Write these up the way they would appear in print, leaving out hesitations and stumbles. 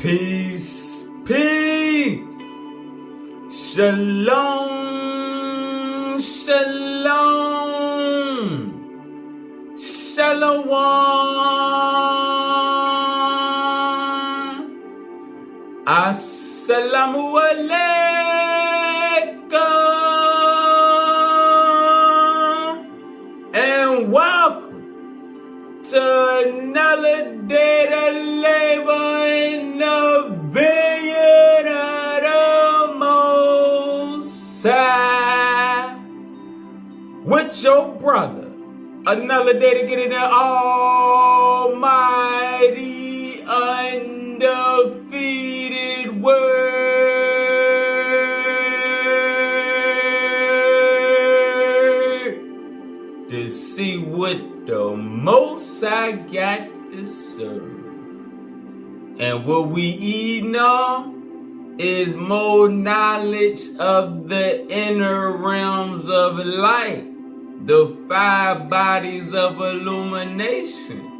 Peace, peace. Shalom, shalom. Shalom. Assalamu alaikum. And welcome to another day to labor in the vineyard of the Most High. With your brother, another day to get in the almighty, undefeated word to see what the Most High got to serve. And what we eating on is more knowledge of the inner realms of light, the 5 bodies of illumination.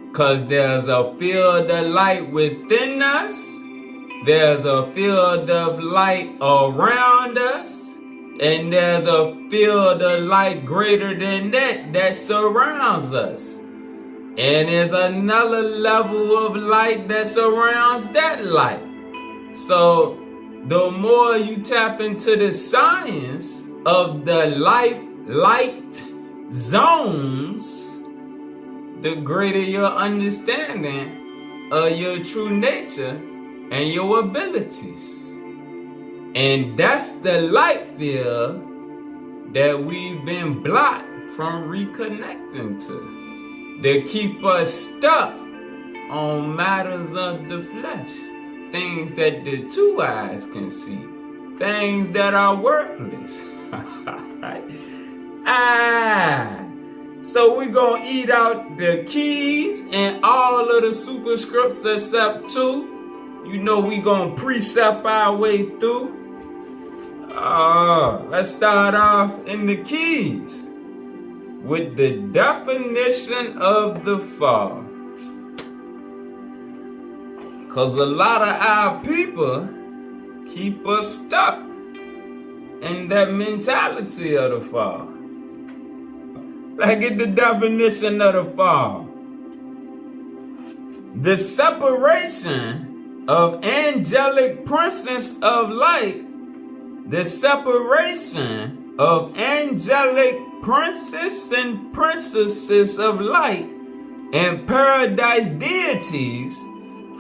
Because there's a field of light within us, there's a field of light around us, and there's a field of light greater than that surrounds us. And there's another level of light that surrounds that light. So the more you tap into the science of the light zones, the greater your understanding of your true nature and your abilities. And that's the light field that we've been blocked from reconnecting to. They keep us stuck on matters of the flesh, things that the 2 eyes can see, things that are worthless. So we're going to eat out the keys and all of the superscripts except 2. You know we're going to precept our way through. Let's start off in the keys with the definition of the fall. Because a lot of our people keep us stuck in that mentality of the fall. Let's get the definition of the fall. The separation of angelic princes of light, the separation of angelic princes and princesses of light and paradise deities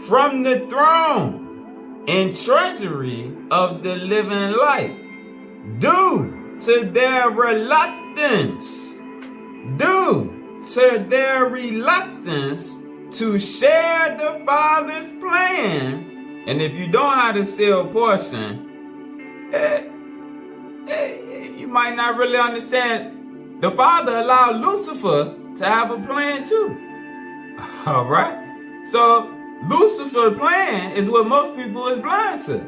from the throne and treasury of the living light, due to their reluctance to share the Father's plan. And if you don't know how to say a portion, you might not really understand. The Father allowed Lucifer to have a plan too. All right? So Lucifer's plan is what most people is blind to.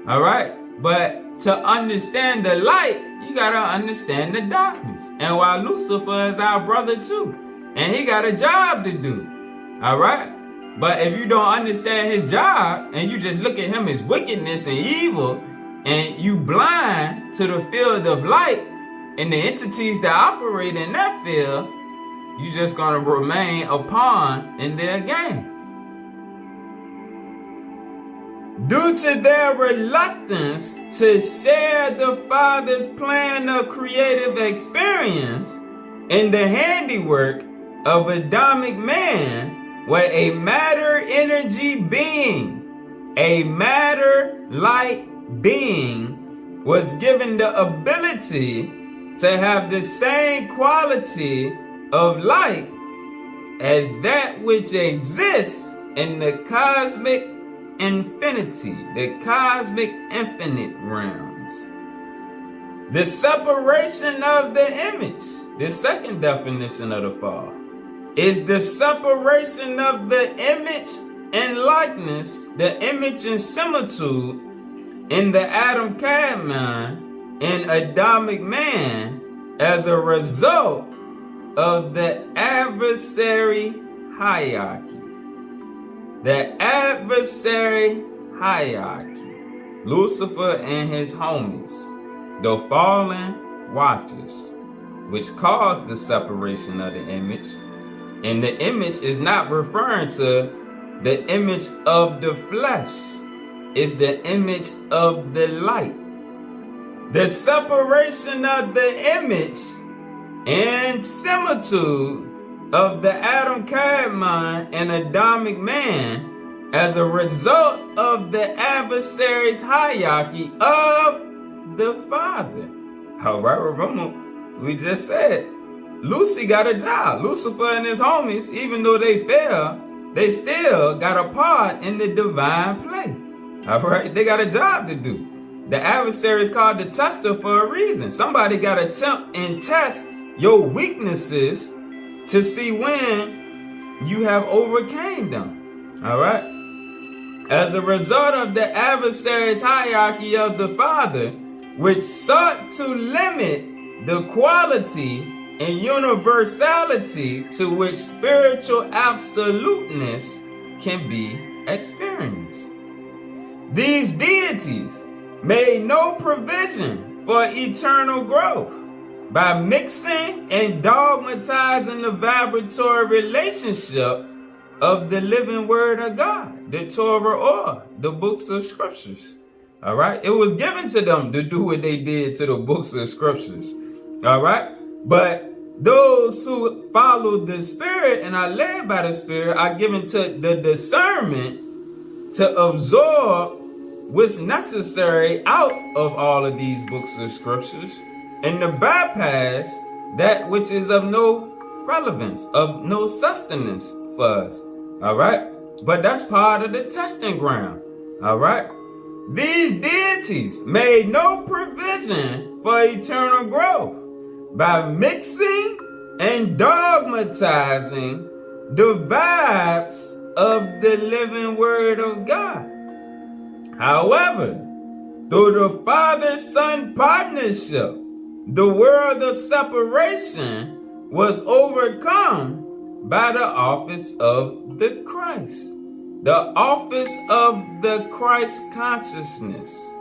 All right? But to understand the light, you gotta understand the darkness. And while Lucifer is our brother too, and he got a job to do. All right? But if you don't understand his job and you just look at him as wickedness and evil, and you blind to the field of light and the entities that operate in that field, you just gonna remain a pawn in their game. Due to their reluctance to share the Father's plan of creative experience in the handiwork of Adamic man, where a matter energy being, a matter light being, was given the ability to have the same quality of light as that which exists in the cosmic infinity, the cosmic infinite realms. The separation of the image, the second definition of the fall, is the separation of the image and likeness, the image and similitude in the Adam Cadman and Adamic man as a result of the adversary hierarchy. The adversary hierarchy, Lucifer and his homies, the fallen watchers, which caused the separation of the image. And the image is not referring to the image of the flesh. It's the image of the light. The separation of the image and similitude of the Adam Kadmon and Adamic man as a result of the adversary's hierarchy of the Father. All right, remember, we just said, Lucy got a job. Lucifer and his homies, even though they fell, they still got a part in the divine play. All right, they got a job to do. The adversary is called the tester for a reason. Somebody got to tempt and test your weaknesses to see when you have overcame them. All right. As a result of the adversary's hierarchy of the Father, which sought to limit the quality and universality to which spiritual absoluteness can be experienced. These deities made no provision for eternal growth by mixing and dogmatizing the vibratory relationship of the living word of God, the Torah or the books of scriptures. All right. It was given to them to do what they did to the books of scriptures. All right. But those who follow the Spirit and are led by the Spirit are given to the discernment to absorb what's necessary out of all of these books of scriptures and to bypass that which is of no relevance, of no sustenance for us. All right. But that's part of the testing ground. All right. These deities made no provision for eternal growth by mixing and dogmatizing the vibes of the living word of God. However, through the Father-Son partnership, the world of separation was overcome by the office of the Christ, the office of the Christ consciousness,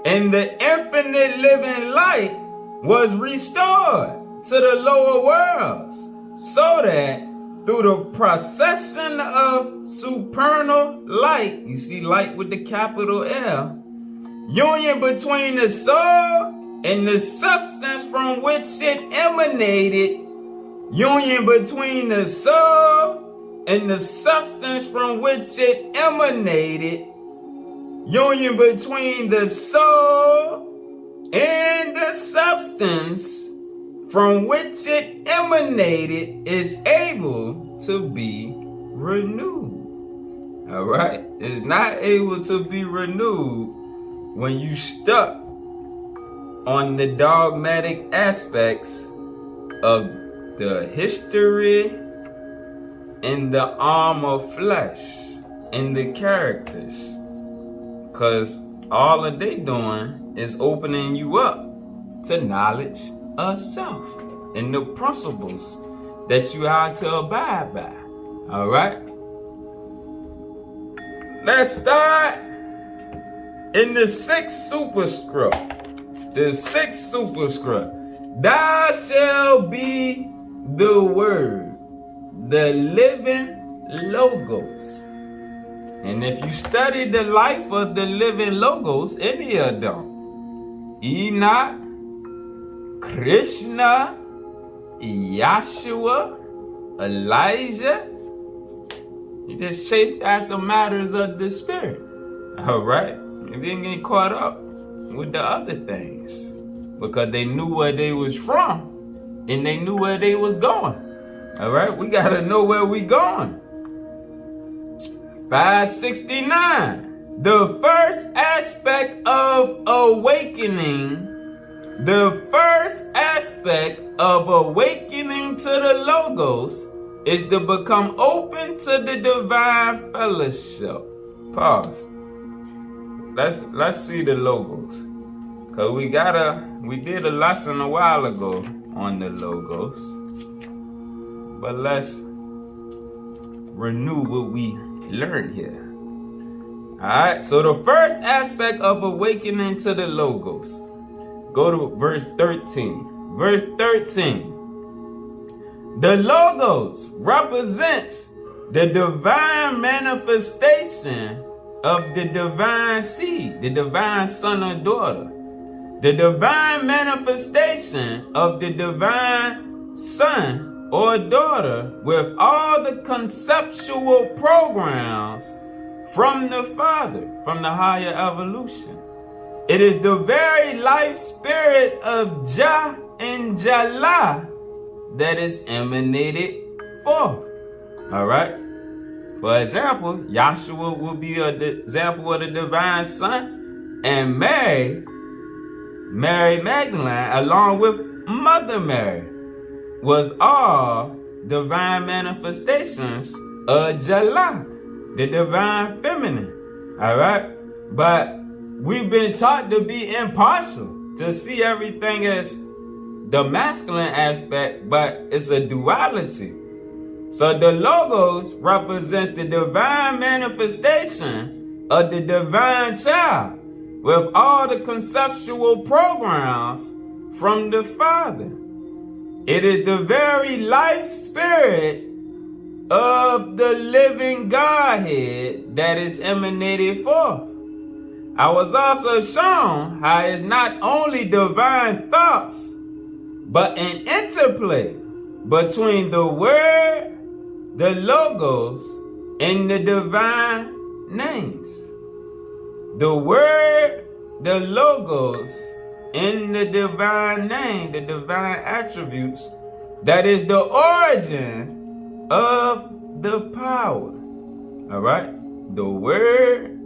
and the infinite living light was restored to the lower worlds, so that through the procession of supernal light, you see light with the capital L, union between the soul and the substance from which it emanated, union between the soul and the substance from which it emanated, union between the soul and the substance from which it emanated is able to be renewed. All right? It's not able to be renewed when you stuck on the dogmatic aspects of the history and the arm of flesh and the characters. Because all that they doing is opening you up to knowledge of self and the principles that you are to abide by. All right? Let's start in the sixth superscript. The sixth superscript. Thou shalt be the word, the living logos. And if you study the life of the living logos, any of them, Enoch, Krishna, Yahshua, Elijah, you just chase after matters of the spirit. All right? You didn't get caught up with the other things because they knew where they was from and they knew where they was going. All right? We got to know where we going. 569. The first aspect of awakening, the first aspect of awakening to the Logos is to become open to the divine fellowship. Pause. Let's see the Logos. Cause we did a lesson a while ago on the Logos. But let's renew what we learned here. Alright, so the first aspect of awakening to the Logos. Go to verse 13. Verse 13. The Logos represents the divine manifestation of the divine seed, the divine son or daughter. The divine manifestation of the divine son or daughter with all the conceptual programs from the Father, from the higher evolution. It is the very life spirit of Jah and Jallah that is emanated forth. Alright? For example, Yahshua will be an example of the divine son, and Mary Magdalene, along with Mother Mary, was all divine manifestations of Jallah, the divine feminine. Alright? But we've been taught to be impartial, to see everything as the masculine aspect, but it's a duality. So the Logos represents the divine manifestation of the divine child with all the conceptual programs from the Father. It is the very life spirit of the living Godhead that is emanated forth. I was also shown how it's not only divine thoughts, but an interplay between the Word, the Logos, and the divine names. The Word, the Logos, and the divine name, the divine attributes, that is the origin of the power. Alright? The Word,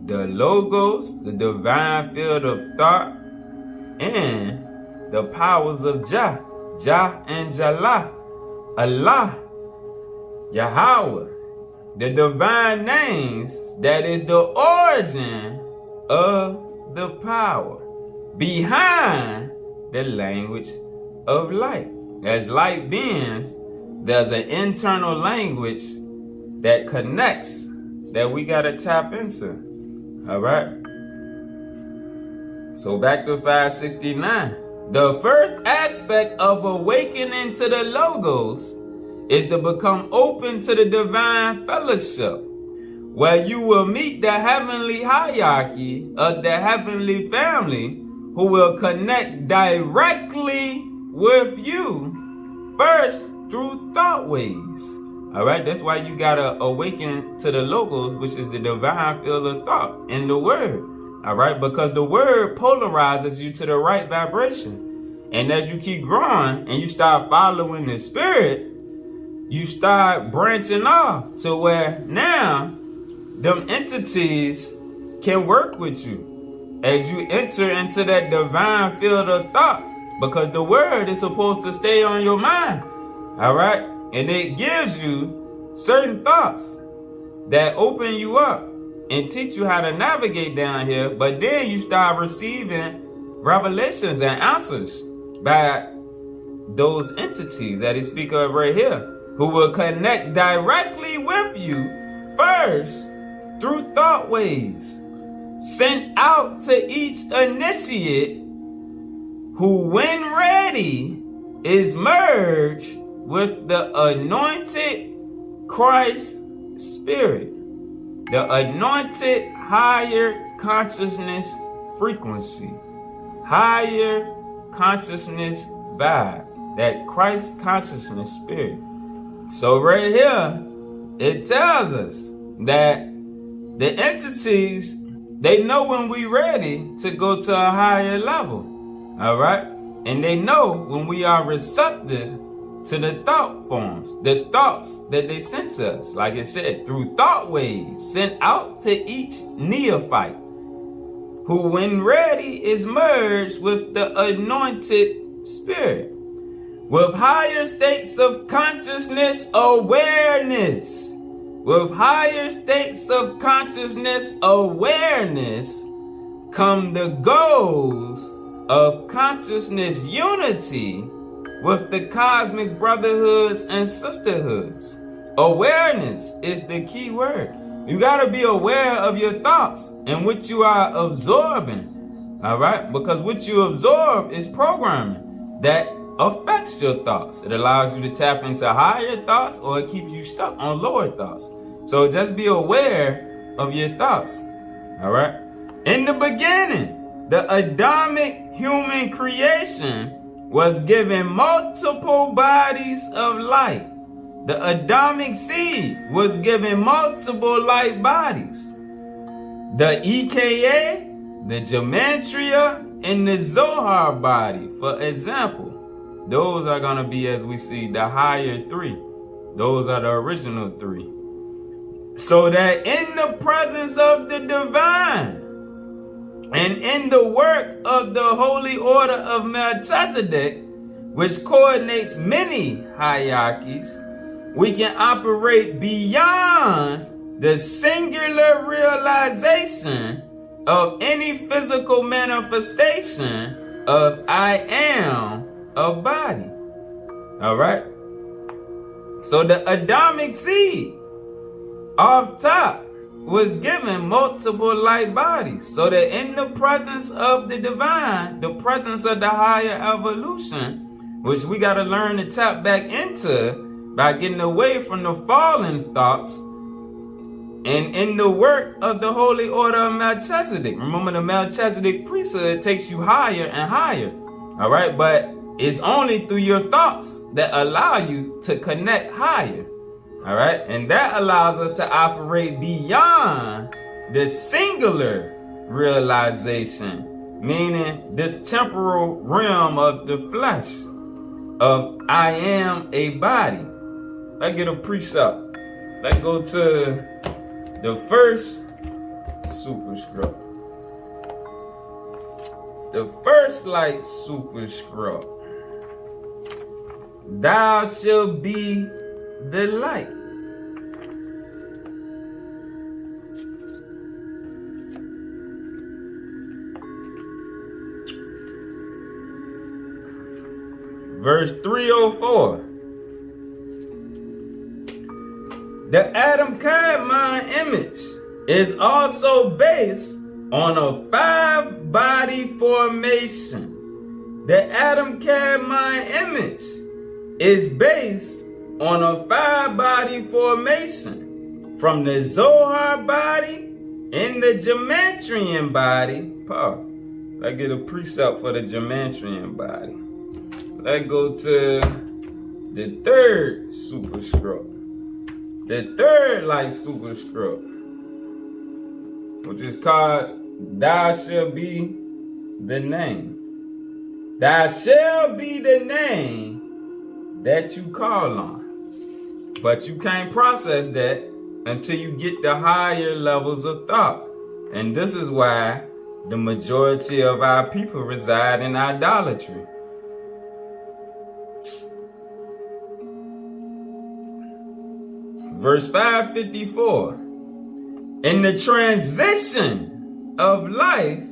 the Logos, the divine field of thought, and the powers of Jah, Jah and Jallah, Allah, Yahweh, the divine names, that is the origin of the power behind the language of light. As light beings, there's an internal language that connects, that we gotta tap into. Alright? So back to 569. The first aspect of awakening to the Logos is to become open to the divine fellowship, where you will meet the heavenly hierarchy of the heavenly family who will connect directly with you first through thought waves. Alright, that's why you gotta awaken to the Logos, which is the divine field of thought in the Word. Alright, because the Word polarizes you to the right vibration. And as you keep growing and you start following the Spirit, you start branching off to where now them entities can work with you as you enter into that divine field of thought, because the Word is supposed to stay on your mind. Alright? And it gives you certain thoughts that open you up and teach you how to navigate down here. But then you start receiving revelations and answers by those entities that he speaks of right here, who will connect directly with you first through thought waves sent out to each initiate, who when ready is merged with the anointed Christ Spirit, the anointed higher consciousness frequency, higher consciousness vibe, that Christ consciousness spirit. So right here, it tells us that the entities, they know when we ready to go to a higher level. Alright? And they know when we are receptive to the thought forms, the thoughts that they send to us, like it said, through thought waves sent out to each neophyte, who when ready is merged with the anointed Spirit, with higher states of consciousness awareness. With higher states of consciousness awareness come the goals of consciousness unity with the cosmic brotherhoods and sisterhoods. Awareness is the key word. You got to be aware of your thoughts and what you are absorbing. All right? Because what you absorb is programming that affects your thoughts. It allows you to tap into higher thoughts, or it keeps you stuck on lower thoughts. So just be aware of your thoughts. All right? In the beginning, the Adamic human creation was given multiple bodies of light. The Adamic seed was given multiple light bodies. The EKA, the Gematria, and the Zohar body, for example, those are going to be, as we see, the higher three. Those are the original three. So that in the presence of the divine and in the work of the Holy Order of Melchizedek, which coordinates many hierarchies, we can operate beyond the singular realization of any physical manifestation of I am a body. All right? So the Adamic seed off top was given multiple light bodies, so that in the presence of the divine, the presence of the higher evolution, which we got to learn to tap back into by getting away from the fallen thoughts, and in the work of the Holy Order of Melchizedek. Remember, the Melchizedek priesthood takes you higher and higher. All right? But it's only through your thoughts that allow you to connect higher. All right? And that allows us to operate beyond the singular realization, meaning this temporal realm of the flesh, of I am a body. Let's get a precept. Let's go to the first superscript. The first light superscript. Thou shalt be the light. Verse 304. The Adam Kadmon image is also based on a 5-body formation. The Adam Kadmon image is based on a 5-body formation from the Zohar body and the Gematrian body. Let's get a precept for the Gematrian body. Let's go to the third superscript. The third light superscript, which is called Thou shalt be the name. Thou shalt be the name that you call on. But you can't process that until you get the higher levels of thought. And this is why the majority of our people reside in idolatry. Verse 554. In the transition of life,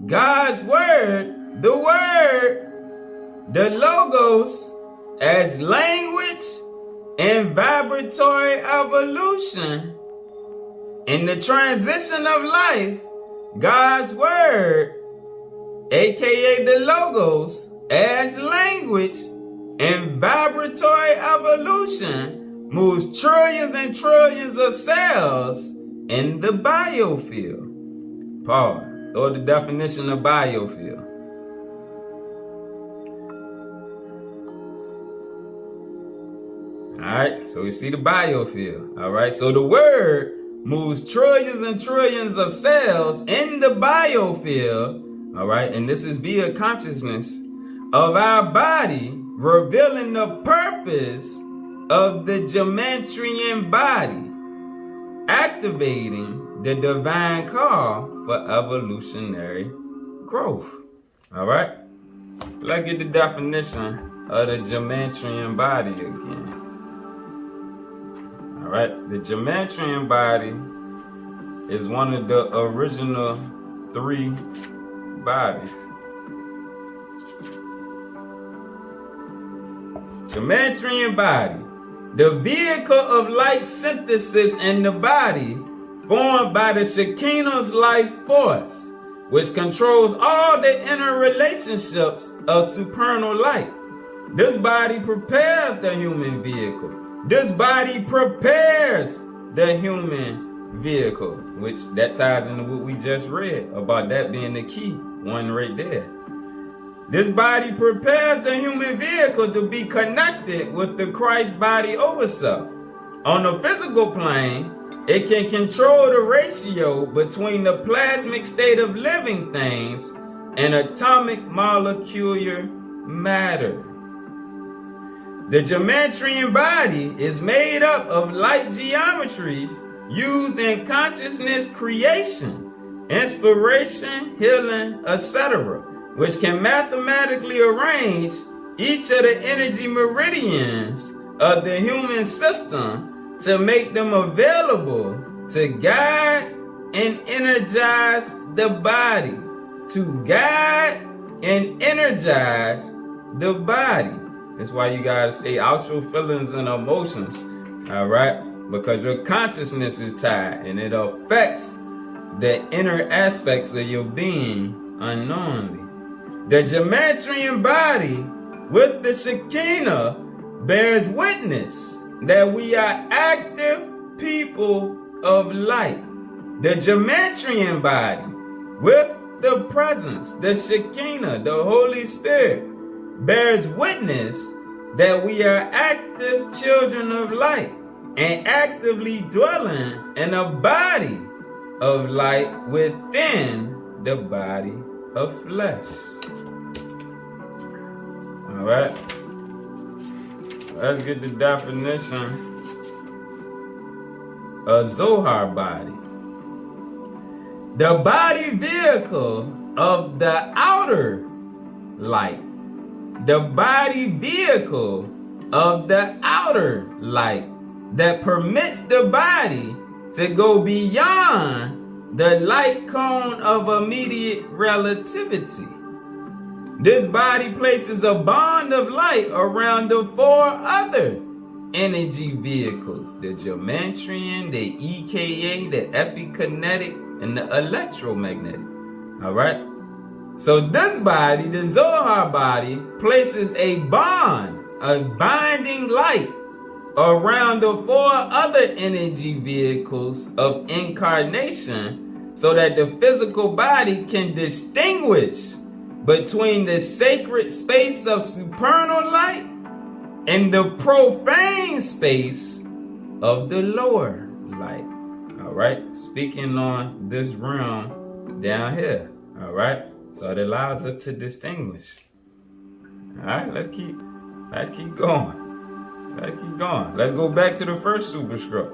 God's word, the logos, as language and vibratory evolution. In the transition of life, God's word, aka the logos, as language and vibratory evolution, moves trillions and trillions of cells in the biofield. Paul, or the definition of biofield. Alright, so we see the biofield. Alright, so the word moves trillions and trillions of cells in the biofield. Alright, and this is via consciousness of our body, revealing the purpose of the Gematrian body, activating the divine call for evolutionary growth. All right, let's get the definition of the Gematrian body again. All right, the Gematrian body is one of the original 3 bodies. Gematrian body. the vehicle of light synthesis in the body, formed by the Shekinah's life force, which controls all the inner relationships of supernal light. This body prepares the human vehicle. This body prepares the human vehicle, which that ties into what we just read about that being the key one right there. This body prepares the human vehicle to be connected with the Christ body over self. On the physical plane, it can control the ratio between the plasmic state of living things and atomic molecular matter. The Geometrian body is made up of light geometries used in consciousness creation, inspiration, healing, etc., which can mathematically arrange each of the energy meridians of the human system to make them available to guide and energize the body. To guide and energize the body. That's why you guys stay out your feelings and emotions, all right? Because your consciousness is tied and it affects the inner aspects of your being unknowingly. The Geometrian body with the Shekinah bears witness that we are active people of light. The Geometrian body with the presence, the Shekinah, the Holy Spirit, bears witness that we are active children of light and actively dwelling in a body of light within the body of flesh. All right, let's get the definition of Zohar body. The body vehicle of the outer light. The body vehicle of the outer light that permits the body to go beyond the light cone of immediate relativity. This body places a bond of light around the four other energy vehicles: the Geometrian, the EKA, the Epikinetic, and the electromagnetic. All right? So this body, the Zohar body, places a bond, a binding light around the four other energy vehicles of incarnation so that the physical body can distinguish between the sacred space of supernal light and the profane space of the lower light. All right, speaking on this realm down here. All right, so it allows us to distinguish. All right, let's keep going. Let's keep going. Let's go back to the first superscript,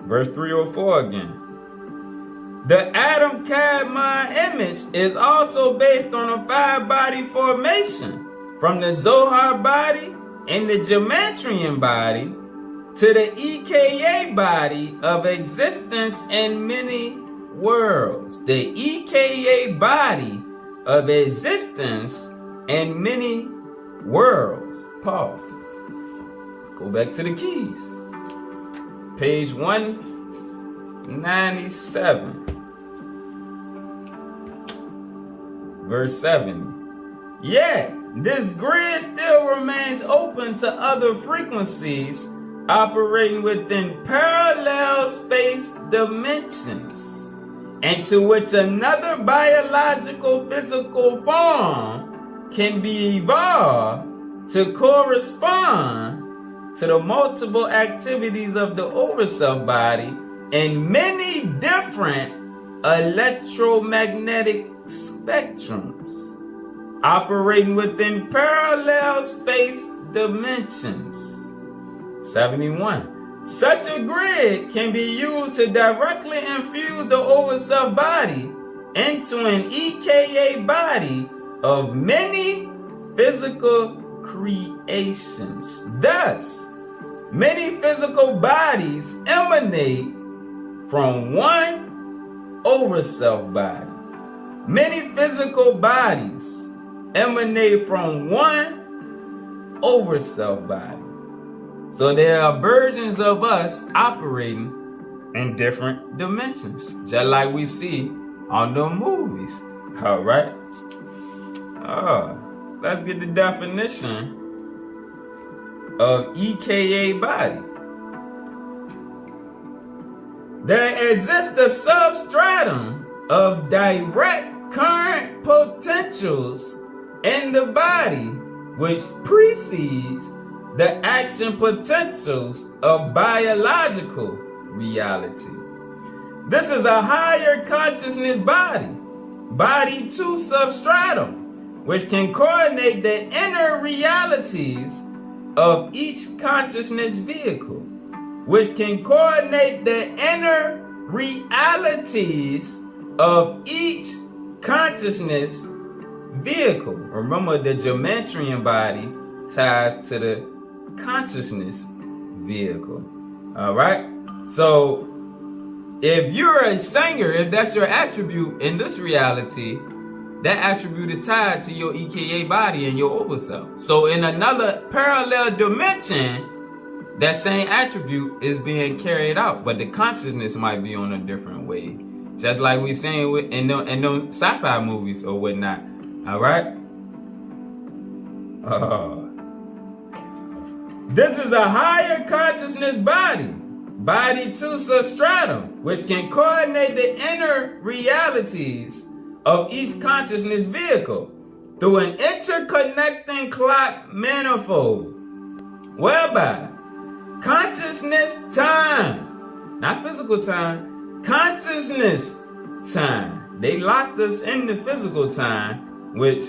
verse 304 again. The Adam Kadmon image is also based on a five-body formation, from the Zohar body and the Geometrian body to the EKA body of existence in many worlds. The EKA body of existence in many worlds. Pause. Go back to the keys. Page 197. Verse 7. Yet, this grid still remains open to other frequencies operating within parallel space dimensions, and to which another biological physical form can be evolved to correspond to the multiple activities of the overself body in many different electromagnetic spectrums operating within parallel space dimensions. 71. Such a grid can be used to directly infuse the overself body into an EKA body of many physical creations. Thus, many physical bodies emanate from one overself body. Many physical bodies emanate from one overself body. So there are versions of us operating in different dimensions, just like we see on the movies. All right. Let's get the definition of EKA body. There exists a substratum of direct current potentials in the body which precedes the action potentials of biological reality. This is a higher consciousness body, body 2 substratum, which can coordinate the inner realities of each consciousness vehicle, which can coordinate the inner realities of each consciousness vehicle. Remember, the geometrian body tied to the consciousness vehicle. All right. So if you're a singer, if that's your attribute in this reality, that attribute is tied to your EKA body and your overself. So in another parallel dimension, that same attribute is being carried out, but the consciousness might be on a different way, just like we seen with in them sci-fi movies or whatnot. All right. This is a higher consciousness body, body 2 substratum, which can coordinate the inner realities of each consciousness vehicle through an interconnecting clock manifold, whereby consciousness time, not physical time, consciousness time. They locked us in the physical time, which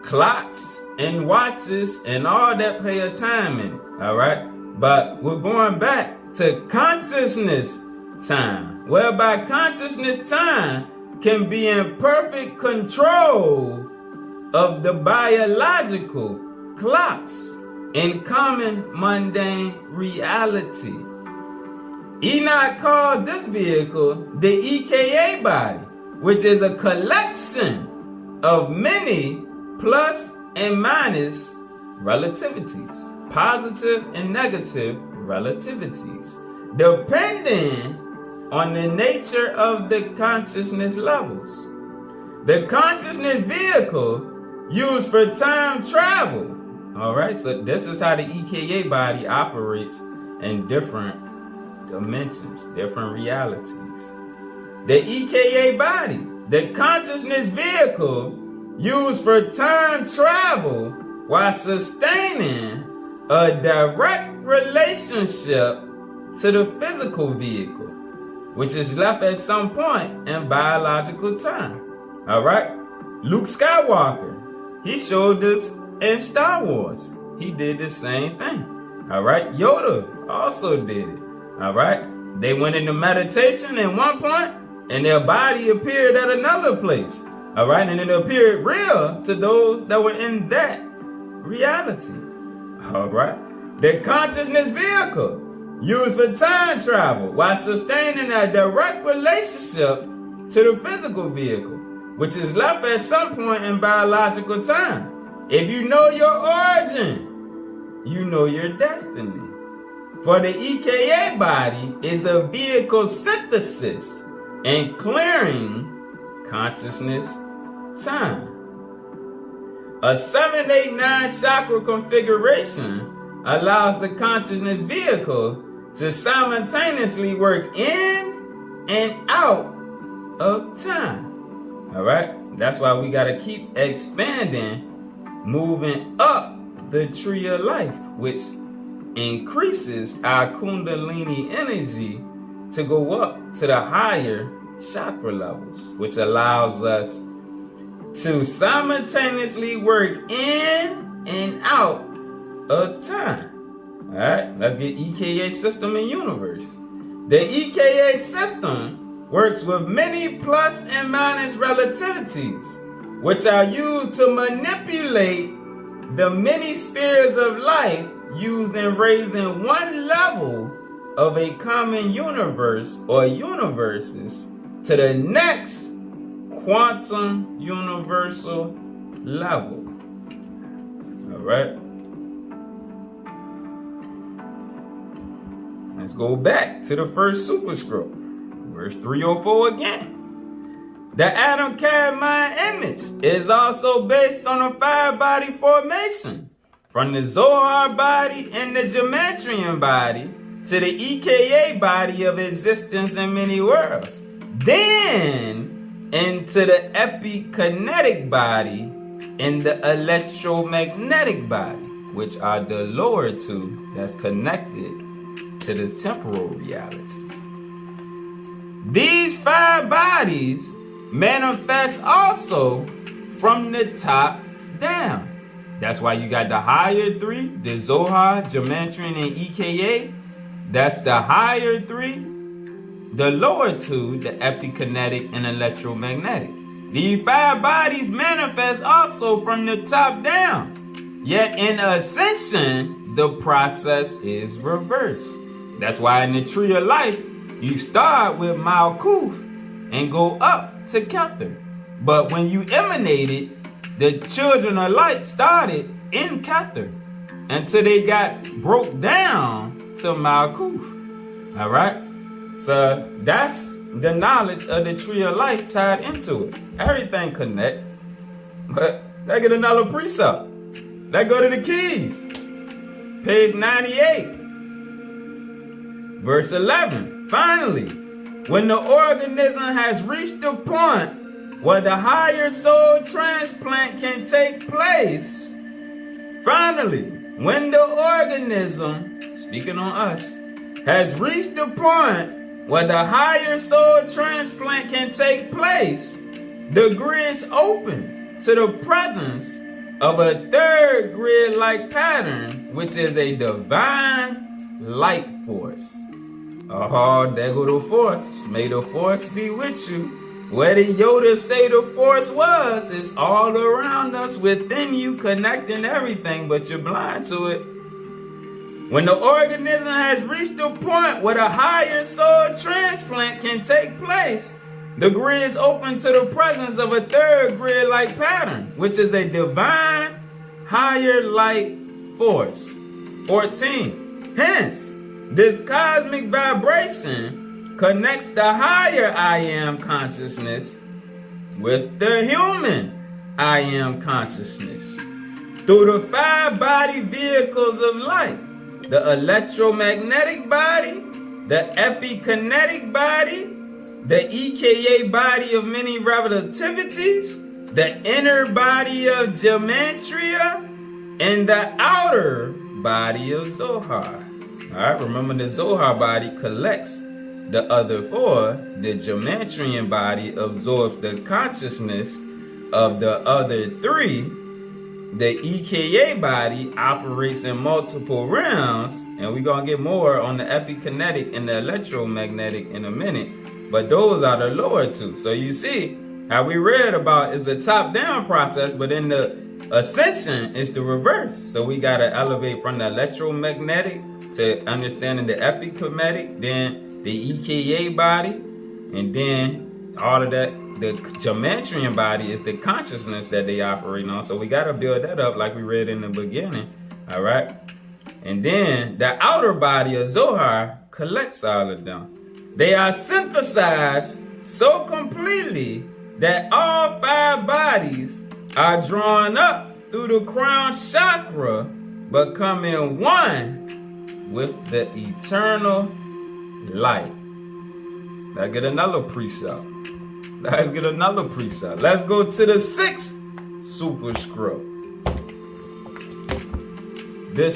clocks and watches and all that play a time in it, all right? But we're going back to consciousness time, whereby consciousness time can be in perfect control of the biological clocks in common mundane reality. Enoch calls this vehicle the EKA body, which is a collection of many plus and minus relativities, positive and negative relativities, depending on the nature of the consciousness levels. The consciousness vehicle used for time travel. All right, so this is how the EKA body operates in different dimensions, different realities. The EKA body, the consciousness vehicle used for time travel while sustaining a direct relationship to the physical vehicle, which is left at some point in biological time. All right, Luke Skywalker, he showed us in Star Wars. He did the same thing. All right, Yoda also did it. All right, they went into meditation at one point and their body appeared at another place. All right, and it appeared real to those that were in that reality. All right, the consciousness vehicle used for time travel while sustaining a direct relationship to the physical vehicle, which is left at some point in biological time. If you know your origin, you know your destiny. For the EKA body is a vehicle synthesis and clearing consciousness time. A 7-8-9 chakra configuration allows the consciousness vehicle to simultaneously work in and out of time. All right, that's why we got to keep expanding, moving up the tree of life, which increases our kundalini energy to go up to the higher chakra levels, which allows us to simultaneously work in and out of time. All right, let's get EKA system and universe. The EKA system works with many plus and minus relativities, which are used to manipulate the many spheres of life used in raising one level of a common universe or universes to the next quantum universal level. All right. Let's go back to the first superscript. Verse 304 again. The Adam Cadmine image is also based on a 5-body formation, from the Zohar body and the Geometrian body to the EKA body of existence in many worlds, then into the epikinetic body and the electromagnetic body, which are the lower two that's connected to the temporal reality. These 5 bodies manifest also from the top down. That's why you got the higher 3, the Zohar, Geometrian, and EKA. That's the higher 3. The lower 2, the epikinetic and electromagnetic. These 5 bodies manifest also from the top down. Yet in ascension, the process is reversed. That's why in the tree of life, you start with Malkuth and go up to Kether. But when you emanated, the children of light started in Kether until they got broke down to Malkuth. All right? So that's the knowledge of the tree of life tied into it. Everything connect. But let's get another precept. Let's go to the keys. Page 98. Verse 11. Finally, when the organism has reached the point where the higher soul transplant can take place, finally, when the organism, speaking on us, has reached the point where the higher soul transplant can take place, the grids open to the presence of a third grid-like pattern, which is a divine light force. Oh, there go the force. May the force be with you. Where did Yoda say the force was? It's all around us, within you, connecting everything, but you're blind to it. When the organism has reached the point where the higher soul transplant can take place, the grids open to the presence of a third grid-like pattern, which is a divine higher light force. 14. Hence, this cosmic vibration connects the higher I am consciousness with the human I am consciousness through the 5 body vehicles of light: the electromagnetic body, the epikinetic body, the EKA body of many relativities, the inner body of gematria, and the outer body of Zohar. Alright, remember the Zohar body collects the other 4. The Geometrian body absorbs the consciousness of the other 3. The EKA body operates in multiple realms, and we're going to get more on the epikinetic and the electromagnetic in a minute. But those are the lower 2. So you see how we read about is a top-down process, but in the ascension, it's the reverse. So we got to elevate from the electromagnetic to understanding the epikinetic, then the EKA body, and then all of that. The Geometrian body is the consciousness that they operate on. So we got to build that up like we read in the beginning. All right. And then the outer body of Zohar collects all of them. They are synthesized so completely that all 5 bodies are drawn up through the crown chakra, becoming one with the eternal light. Let's get another precept. Let's get another precept. Let's go to the 6th superscript. This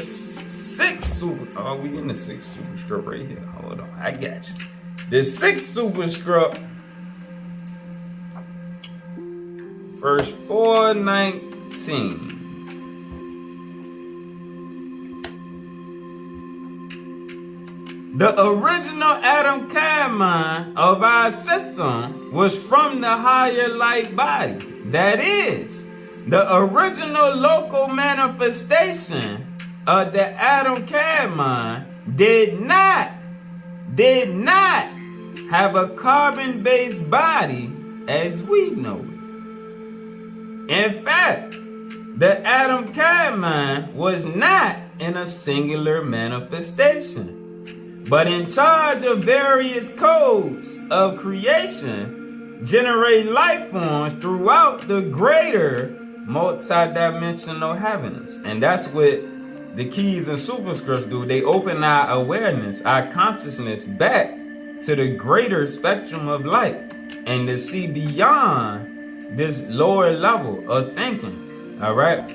6th super. Oh, we in the 6th superscript right here. Hold on, I got you. The 6th superscript, verse 419. The original Adam Cadmine of our system was from the higher light body. That is, the original local manifestation of the Adam Cadmine did not have a carbon-based body as we know it. In fact, the Adam Cadmine was not in a singular manifestation, but in charge of various codes of creation, generate life forms throughout the greater multidimensional heavens. And that's what the keys and superscripts do. They open our awareness, our consciousness back to the greater spectrum of light and to see beyond this lower level of thinking. All right.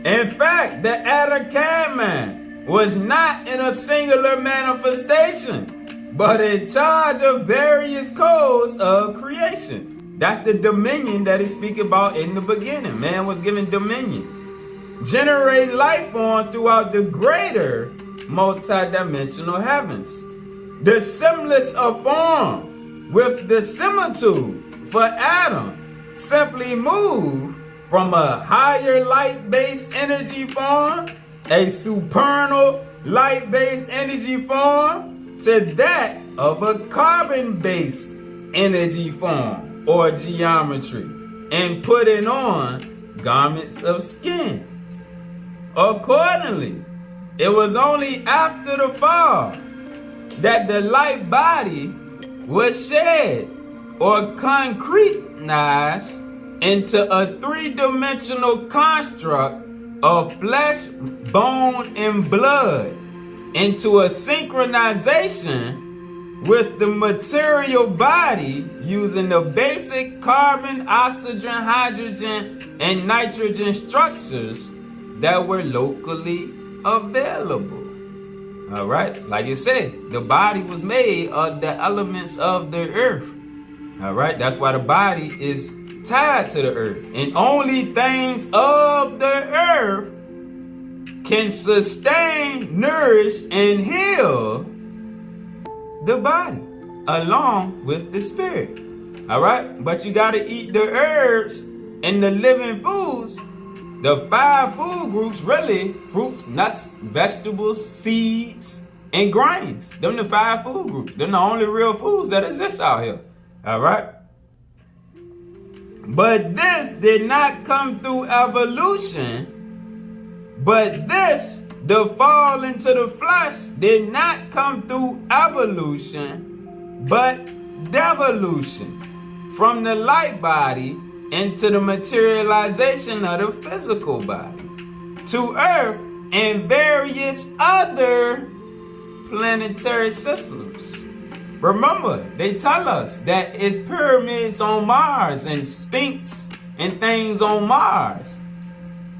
In fact, the Atacama was not in a singular manifestation, but in charge of various codes of creation. That's the dominion that he speaks about in the beginning. Man was given dominion. Generate life forms throughout the greater multidimensional heavens. The semblance of form with the similitude for Adam simply moved from a higher light-based energy form, a supernal light-based energy form, to that of a carbon-based energy form or geometry, and putting on garments of skin. Accordingly, it was only after the fall that the light body was shed or concretized into a three-dimensional construct of flesh, bone, and blood, into a synchronization with the material body using the basic carbon, oxygen, hydrogen, and nitrogen structures that were locally available. All right, like you said, the body was made of the elements of the earth. All right, that's why the body is tied to the earth, and only things of the earth can sustain, nourish, and heal the body along with the spirit. All right, but you got to eat the herbs and the living foods. The 5 food groups, really: fruits, nuts, vegetables, seeds, and grains. Them the 5 food groups. Them the only real foods that exist out here. All right. But this did not come through evolution. But this, the fall into the flesh, did not come through evolution, but devolution. From the light body into the materialization of the physical body, to Earth and various other planetary systems. Remember, they tell us that it's pyramids on Mars and Sphinx and things on Mars.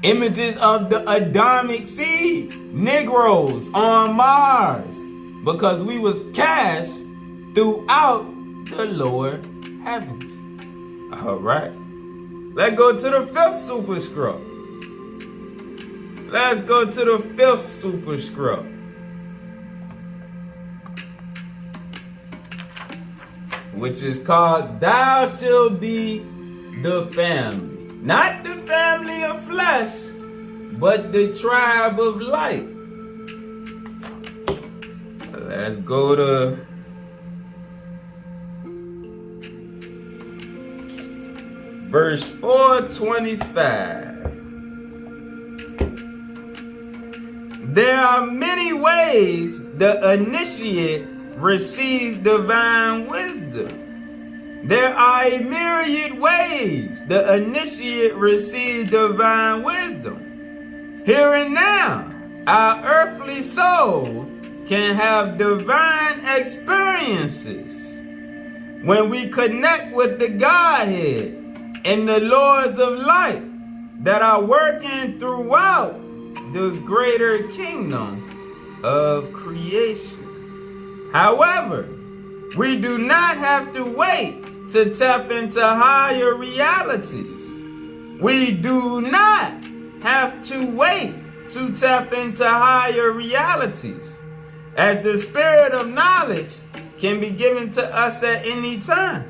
Images of the Adamic seed, Negroes on Mars, because we was cast throughout the lower heavens. All right. Let's go to the 5th superscript. Let's go to the 5th superscript. Which is called Thou Shalt Be the Family. Not the family of flesh, but the tribe of light. Let's go to verse 425. There are many ways the initiate receives divine wisdom. There are a myriad ways the initiate receives divine wisdom. Here and now, our earthly soul can have divine experiences when we connect with the Godhead and the Lords of Light that are working throughout the greater kingdom of creation. However, we do not have to wait to tap into higher realities. We do not have to wait to tap into higher realities, as the spirit of knowledge can be given to us at any time.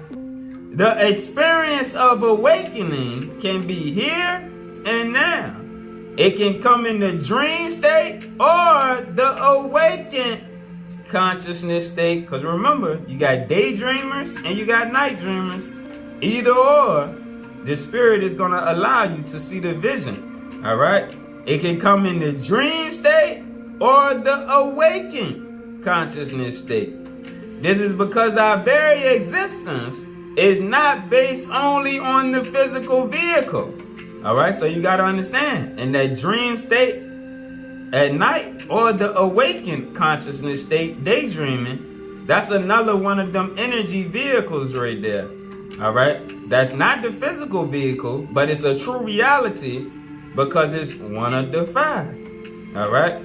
The experience of awakening can be here and now. It can come in the dream state or the awakened consciousness state, because remember, you got daydreamers and you got night dreamers. Either or, the spirit is going to allow you to see the vision. All right, it can come in the dream state or the awakened consciousness state. This is because our very existence is not based only on the physical vehicle. Alright, so you got to understand, in that dream state at night, or the awakened consciousness state, daydreaming, that's another one of them energy vehicles right there. Alright, that's not the physical vehicle, but it's a true reality because it's one of the five. Alright?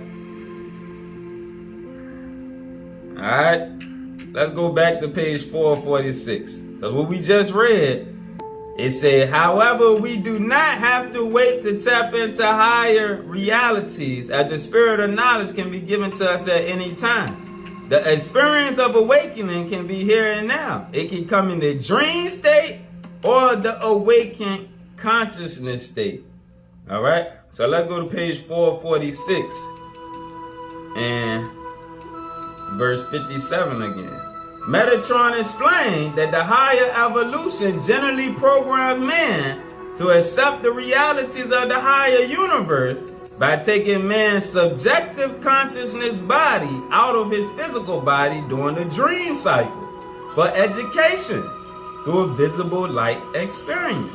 Alright, let's go back to page 446. So what we just read, it said, however, we do not have to wait to tap into higher realities, as the spirit of knowledge can be given to us at any time. The experience of awakening can be here and now. It can come in the dream state or the awakened consciousness state. All right, so let's go to page 446 and verse 57 again. Metatron explained that the higher evolution generally programs man to accept the realities of the higher universe by taking man's subjective consciousness body out of his physical body during the dream cycle for education through a visible light experience.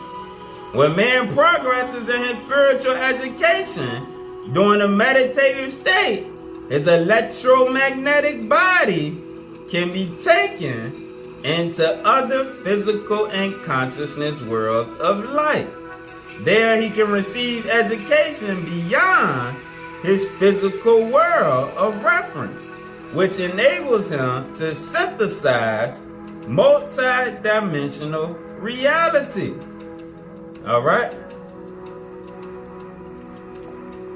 When man progresses in his spiritual education during a meditative state, his electromagnetic body can be taken into other physical and consciousness worlds of light. There he can receive education beyond his physical world of reference, which enables him to synthesize multi-dimensional reality. All right?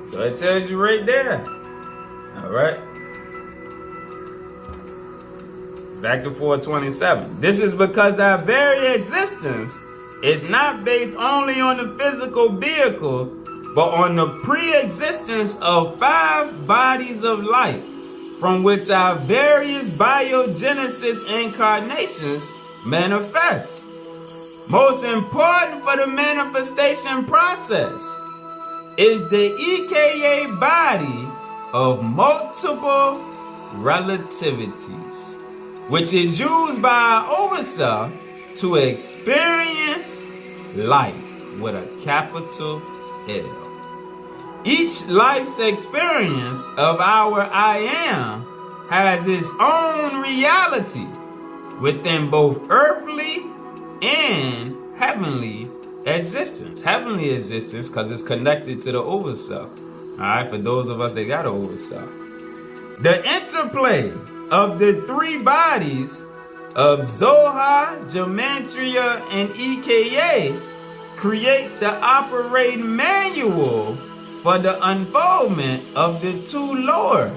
So it tells you right there. All right? Back to 427. This is because our very existence is not based only on the physical vehicle, but on the pre-existence of 5 bodies of light, from which our various biogenesis incarnations manifest. Most important for the manifestation process is the EKA body of multiple relativities, which is used by our overself to experience life with a capital L. Each life's experience of our I am has its own reality within both earthly and heavenly existence. Heavenly existence because it's connected to the overself. Alright, for those of us that got an overself. The interplay of the 3 bodies of Zohar, Gematria, and EKA creates the operating manual for the unfoldment of the 2 lower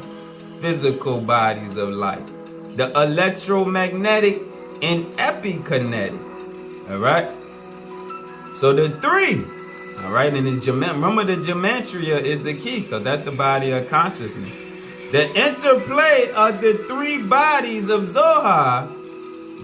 physical bodies of light, the electromagnetic and epikinetic. Alright? So the 3, alright, and the remember the Gematria is the key, because that's the body of consciousness. The interplay of the 3 bodies of Zohar,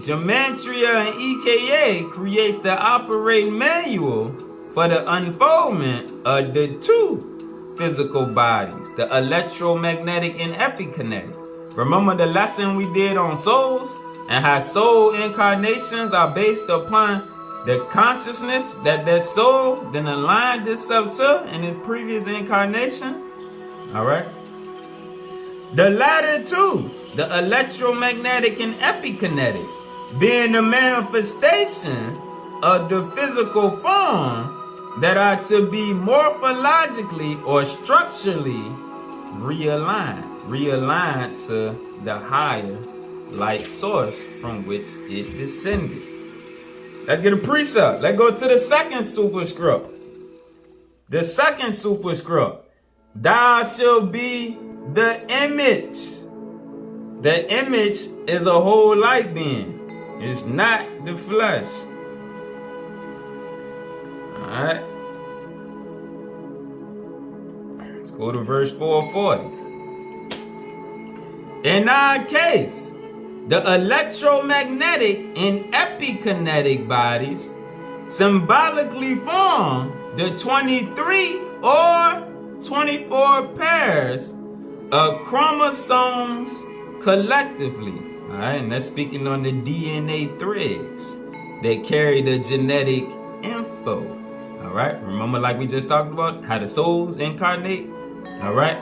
Gematria, and EKA creates the operating manual for the unfoldment of the 2 physical bodies, the electromagnetic and epikinetic. Remember the lesson we did on souls and how soul incarnations are based upon the consciousness that soul then aligned itself to in its previous incarnation? Alright? The latter 2, the electromagnetic and epikinetic, being the manifestation of the physical form that are to be morphologically or structurally realigned to the higher light source from which it descended. Let's get a precept. Let's go to the second superscript. The second superscript. Thou shalt be the image. The image is a whole light being. It's not the flesh. Alright. Let's go to verse 440. In our case, the electromagnetic and epikinetic bodies symbolically form the 23 or 24 pairs of chromosomes collectively. All right, and that's speaking on the DNA threads that carry the genetic info. All right, remember, like we just talked about, how the souls incarnate. All right,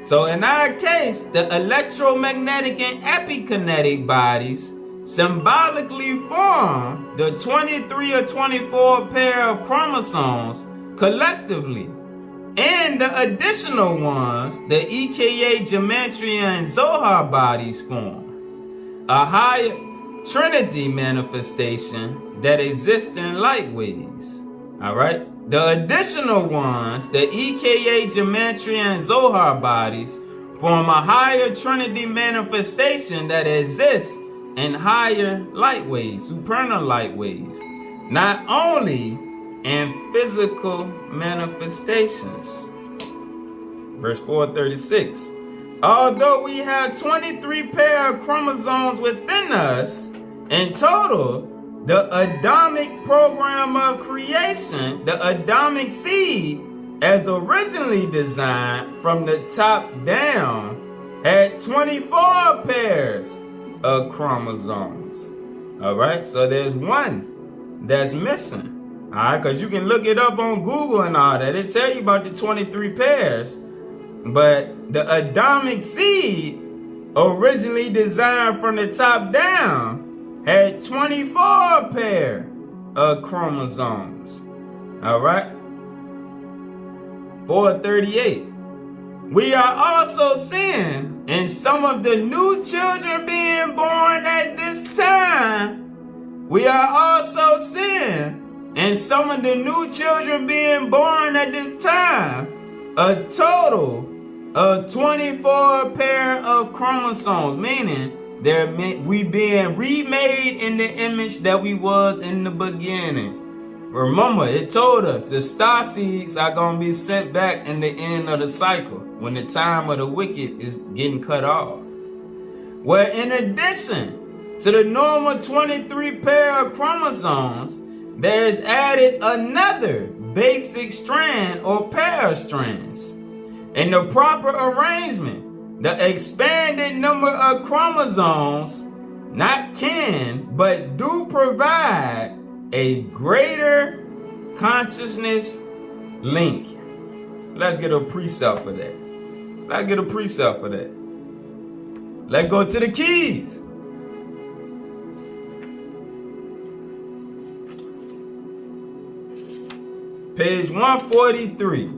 so in our case, the electromagnetic and epikinetic bodies symbolically form the 23 or 24 pair of chromosomes collectively, and the additional ones, the EKA, Gematria, and Zohar bodies form a higher Trinity manifestation that exists in light waves. All right, the additional ones, the EKA, Gematria, and Zohar bodies form a higher Trinity manifestation that exists in higher light waves, supernal light waves, not only in physical manifestations. Verse 436. Although we have 23 pair of chromosomes within us, in total, the Adamic program of creation, the Adamic seed, as originally designed from the top down, had 24 pairs of chromosomes. All right, so there's one that's missing. All right, because you can look it up on Google and all that. It tell you about the 23 pairs. But the Adamic seed, originally designed from the top down, had 24 pair of chromosomes. All right. 438. We are also seeing in some of the new children being born at this time, we are also seeing in some of the new children being born at this time, a total of 24 pair of chromosomes, meaning we being remade in the image that we was in the beginning. Remember, it told us the star seeds are going to be sent back in the end of the cycle when the time of the wicked is getting cut off. Well, in addition to the normal 23 pair of chromosomes, there is added another basic strand or pair of strands. In the proper arrangement, the expanded number of chromosomes not can, but do provide a greater consciousness link. Let's get a precept for that. Let's get a precept for that. Let's go to the keys. Page 143,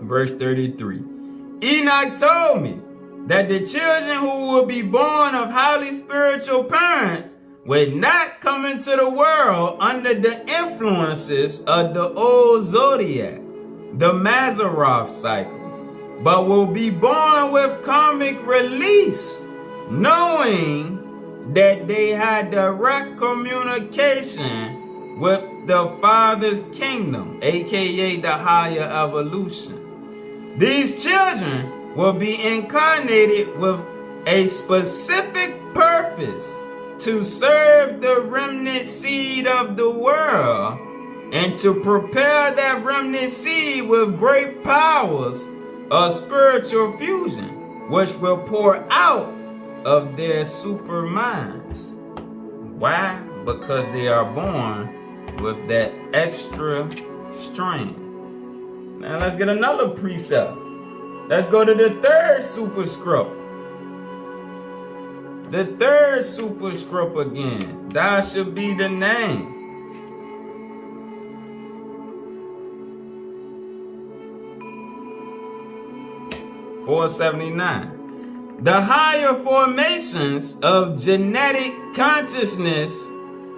verse 33. Enoch told me that the children who will be born of highly spiritual parents will not come into the world under the influences of the old zodiac, the Mazzaroth cycle, but will be born with karmic release, knowing that they had direct communication with the Father's kingdom, aka the higher evolution. These children will be incarnated with a specific purpose to serve the remnant seed of the world and to prepare that remnant seed with great powers of spiritual fusion, which will pour out of their super minds. Why? Because they are born with that extra strand. Now let's get another precept. Let's go to the third superscript. The third superscript again. Thou should be the name. (479). The higher formations of genetic consciousness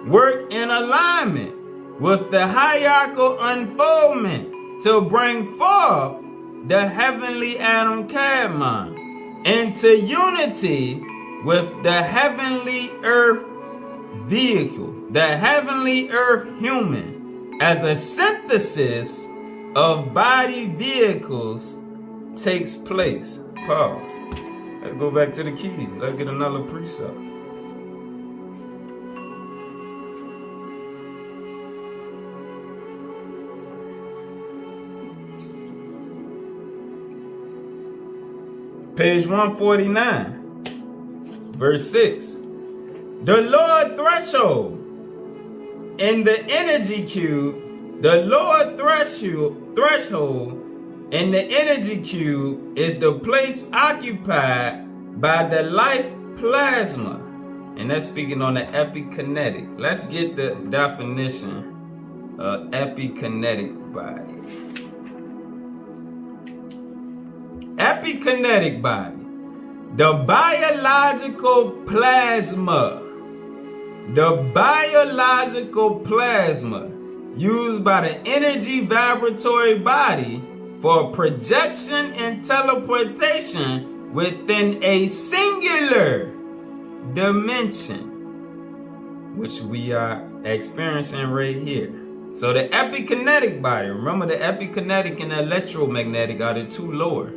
work in alignment with the hierarchical unfoldment to bring forth the heavenly Adam Kadmon into unity with the heavenly earth vehicle, the heavenly earth human, as a synthesis of body vehicles takes place. Pause. Let's go back to the keys. Let's get another precept. Page 149. Verse 6. The lower threshold in the energy cube, the lower threshold in the energy cube is the place occupied by the life plasma. And that's speaking on the epikinetic. Let's get the definition of epikinetic body. Epikinetic body. The biological plasma. The biological plasma used by the energy vibratory body for projection and teleportation within a singular dimension, which we are experiencing right here. So the epikinetic body, remember the epikinetic and the electromagnetic are the two lower.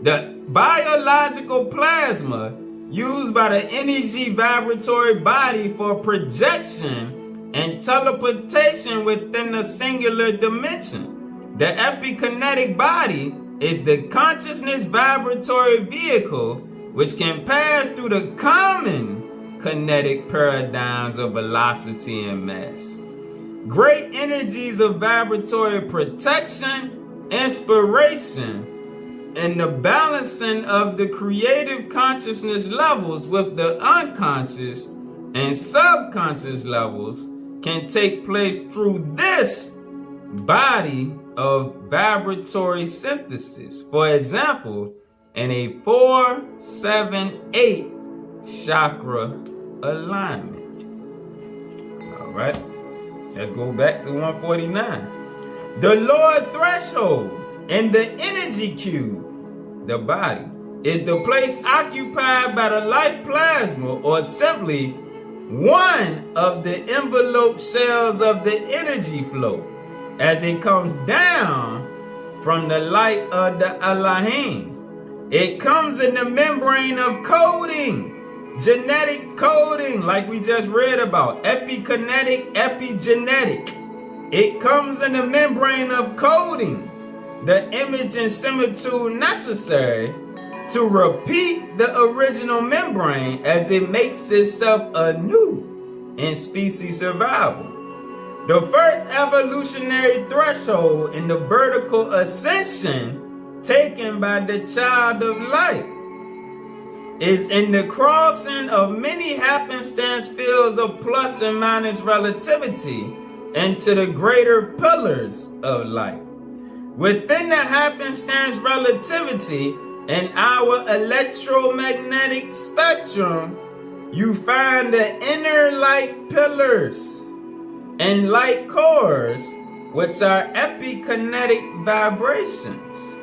The biological plasma used by the energy vibratory body for projection and teleportation within a singular dimension. The epikinetic body is the consciousness vibratory vehicle which can pass through the common kinetic paradigms of velocity and mass. Great energies of vibratory protection, inspiration, and the balancing of the creative consciousness levels with the unconscious and subconscious levels can take place through this body of vibratory synthesis. For example, in a 4-7-8 chakra alignment. All right, let's go back to 149. The lower threshold in the energy cube, the body, is the place occupied by the life plasma, or simply one of the envelope cells of the energy flow as it comes down from the light of the Elohim. It comes in the membrane of coding, genetic coding, like we just read about, epikinetic, epigenetic. It comes in the membrane of coding, the image and similitude necessary to repeat the original membrane as it makes itself anew in species survival. The first evolutionary threshold in the vertical ascension taken by the child of light is in the crossing of many happenstance fields of plus and minus relativity into the greater pillars of light. Within the happenstance relativity in our electromagnetic spectrum, you find the inner light pillars and light cores, which are epikinetic vibrations.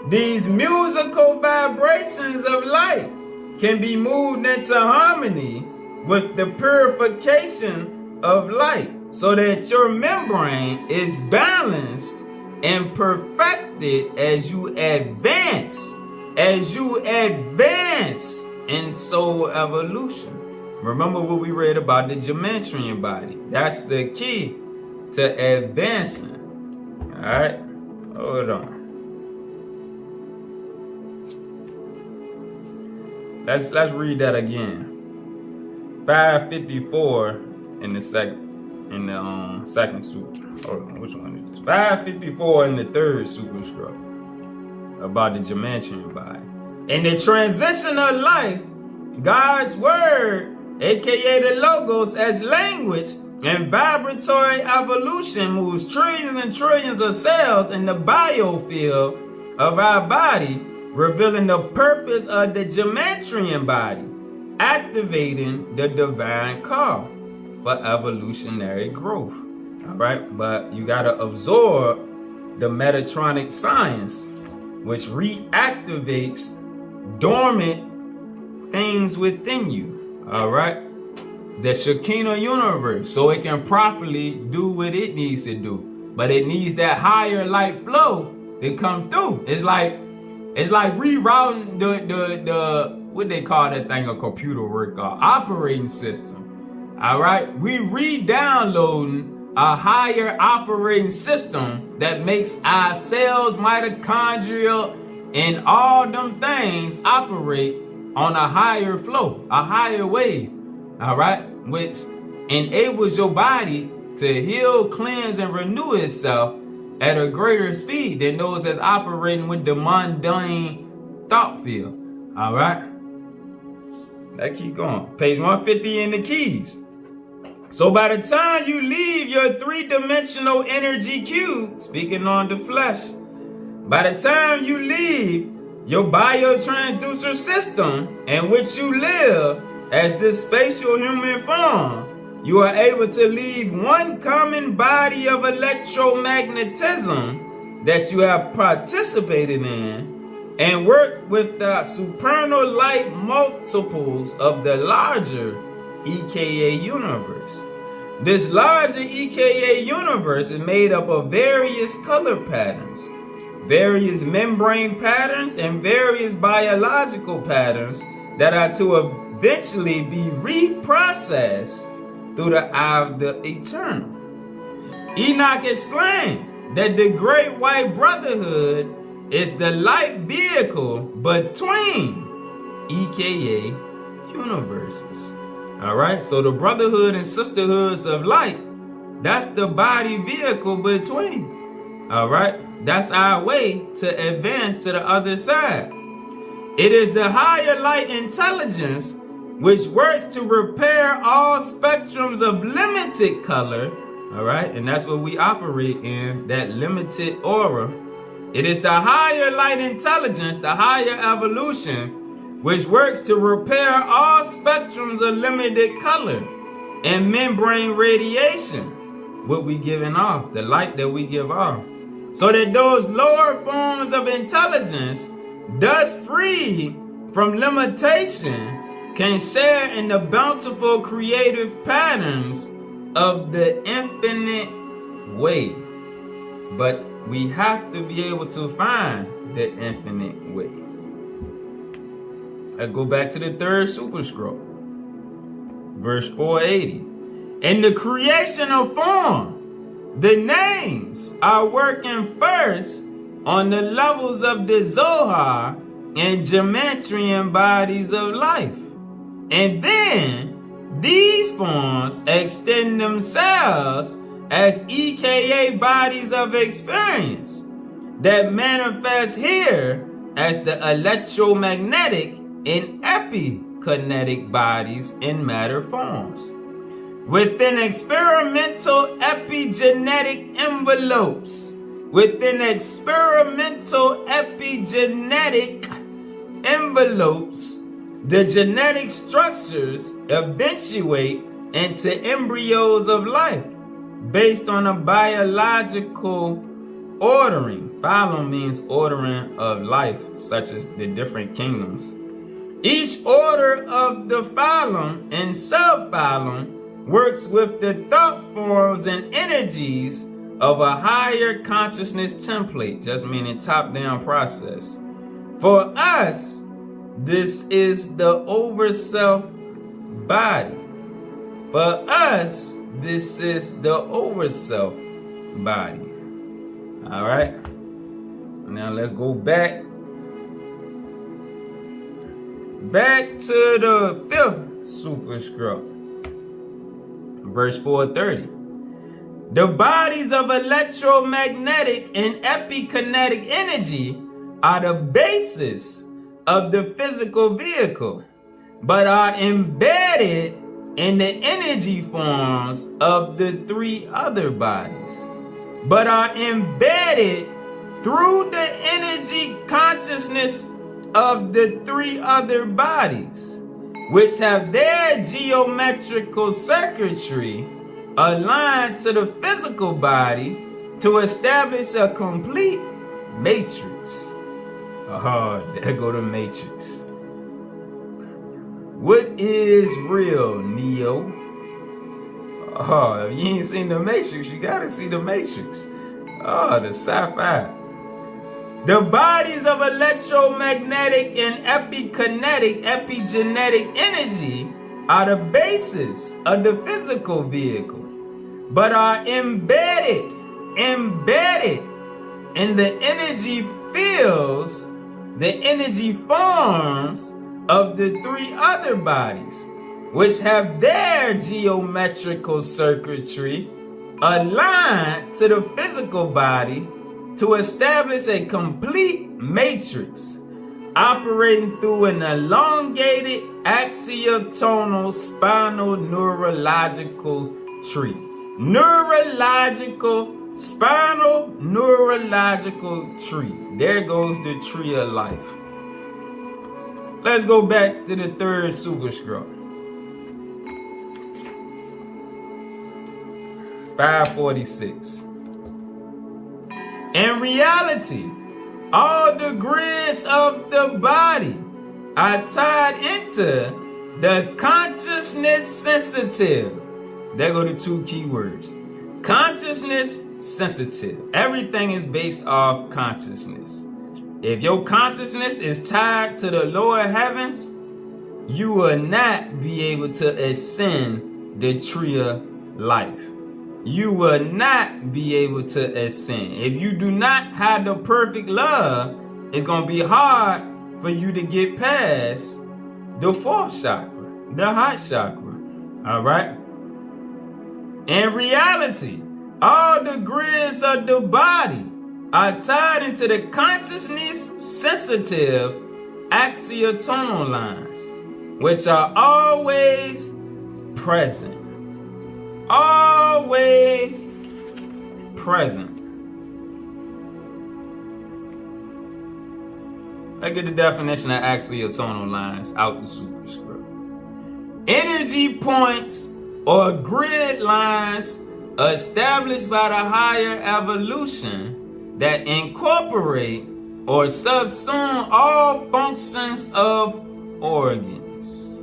These musical vibrations of light can be moved into harmony with the purification of light so that your membrane is balanced and perfected as you advance in soul evolution. Remember what we read about the Geometrian body. That's the key to advancing. All right, hold on. Let's read that again. 554 in the second sutra. Hold on, which one is this? 554 in the third superstructure about the Geometrian body. In the transition of life, God's word, aka the logos, as language and vibratory evolution moves trillions and trillions of cells in the biofield of our body, revealing the purpose of the Geometrian body, activating the divine call for evolutionary growth. All right, but you got to absorb the Metatronic Science, which reactivates dormant things within you. All right, the Shekinah universe, so it can properly do what it needs to do. But it needs that higher light flow to come through. It's like rerouting the what they call that thing a computer work called operating system. All right, we re-downloading a higher operating system that makes our cells, mitochondria, and all them things operate on a higher flow, a higher wave, all right, which enables your body to heal, cleanse, and renew itself at a greater speed than those that's operating with the mundane thought field. All right, let's keep going. Page 150 in the keys. So by the time you leave your three-dimensional energy cube, speaking on the flesh, by the time you leave your biotransducer system in which you live as this spatial human form, you are able to leave one common body of electromagnetism that you have participated in and work with the supernal light multiples of the larger EKA universe. This larger EKA universe is made up of various color patterns, various membrane patterns, and various biological patterns that are to eventually be reprocessed through the eye of the eternal. Enoch explained that the Great White Brotherhood is the light vehicle between EKA universes. All right, so the brotherhood and sisterhoods of light, that's the body vehicle between. All right, that's our way to advance to the other side. It is the higher light intelligence which works to repair all spectrums of limited color. All right, and that's what we operate in, that limited aura. It is the higher light intelligence, the higher evolution, which works to repair all spectrums of limited color and membrane radiation, what we giving off, the light that we give off, so that those lower forms of intelligence, thus freed from limitation, can share in the bountiful creative patterns of the infinite way. But we have to be able to find the infinite way. Let's go back to the third super scroll. Verse 480. In the creation of form, the names are working first on the levels of the Zohar and Geometrian bodies of life. And then these forms extend themselves as EKA bodies of experience that manifest here as the electromagnetic and epikinetic bodies in matter forms. Within experimental epigenetic envelopes, the genetic structures eventuate into embryos of life based on a biological ordering. Phylum means ordering of life, such as the different kingdoms. Each order of the phylum and subphylum works with the thought forms and energies of a higher consciousness template, just meaning top-down process. For us, this is the overself body. For us, this is the overself body. All right. Now let's go back to the fifth super scroll. Verse 430. The bodies of electromagnetic and epikinetic energy are the basis of the physical vehicle, but are embedded in the energy forms of the three other bodies, but are embedded through the energy consciousness of the three other bodies, which have their geometrical circuitry aligned to the physical body to establish a complete matrix. Oh, there go the matrix. What is real, Neo? Oh, if you ain't seen the Matrix, you gotta see the Matrix. Oh, the sci-fi. The bodies of electromagnetic and epigenetic energy are the basis of the physical vehicle, but are embedded in the energy fields, the energy forms of the three other bodies, which have their geometrical circuitry aligned to the physical body to establish a complete matrix operating through an elongated axial tonal spinal neurological tree. Spinal neurological tree. There goes the tree of life. Let's go back to the third superstructure. 546. In reality, all the grids of the body are tied into the consciousness sensitive. There go the two key words. Consciousness sensitive. Everything is based off consciousness. If your consciousness is tied to the lower heavens, you will not be able to ascend the tree of life. You will not be able to ascend. If you do not have the perfect love, it's going to be hard for you to get past the fourth chakra, the heart chakra. All right? In reality, all the grids of the body are tied into the consciousness sensitive axial tonal lines, which are always present. Always present. Let's get the definition of axial tonal lines out the superscript. Energy points or grid lines established by the higher evolution that incorporate or subsume all functions of organs.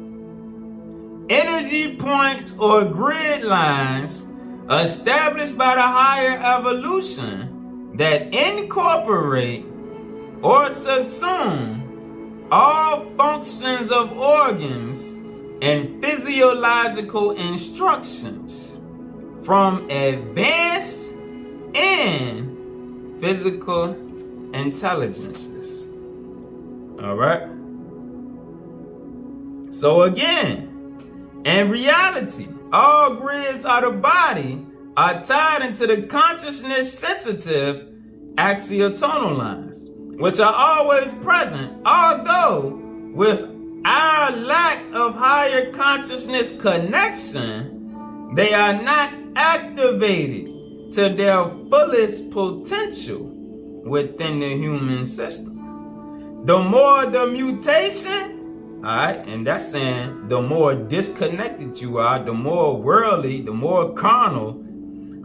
Energy points or grid lines established by the higher evolution that incorporate or subsume all functions of organs and physiological instructions from advanced and physical intelligences. All right. So again, in reality, all grids of the body are tied into the consciousness sensitive axial tonal lines, which are always present, although with our lack of higher consciousness connection, they are not activated to their fullest potential within the human system. The more the mutation, all right, and that's saying the more disconnected you are, the more worldly, the more carnal,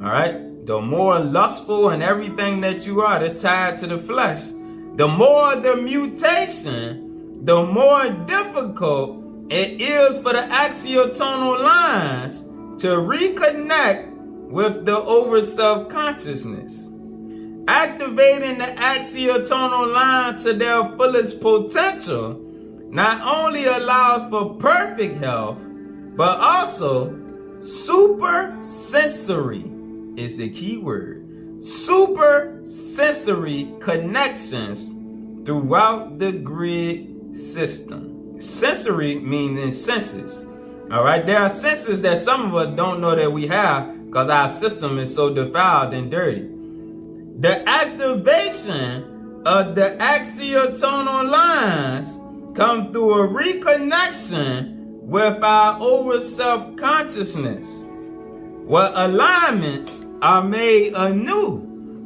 all right, the more lustful and everything that you are that's tied to the flesh. The more the mutation, the more difficult it is for the axial tonal lines to reconnect with the over self-consciousness. Activating the axial tonal line to their fullest potential not only allows for perfect health, but also super sensory is the key word. Super sensory connections throughout the grid system. Sensory meaning senses. All right, there are senses that some of us don't know that we have because our system is so defiled and dirty. The activation of the axial tonal lines come through a reconnection with our over self-consciousness, where alignments are made anew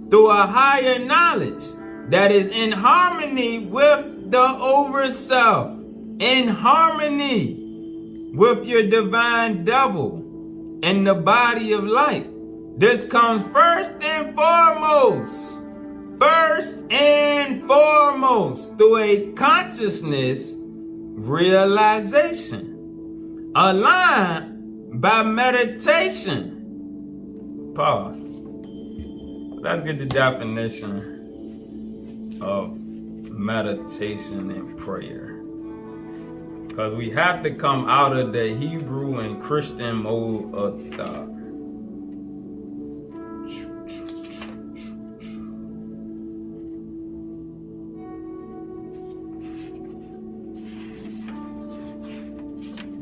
through a higher knowledge that is in harmony with the over self, in harmony with your divine double in the body of light. This comes first and foremost through a consciousness realization, aligned by meditation. Pause. Let's get the definition of meditation and prayer, because we have to come out of the Hebrew and Christian mode of thought.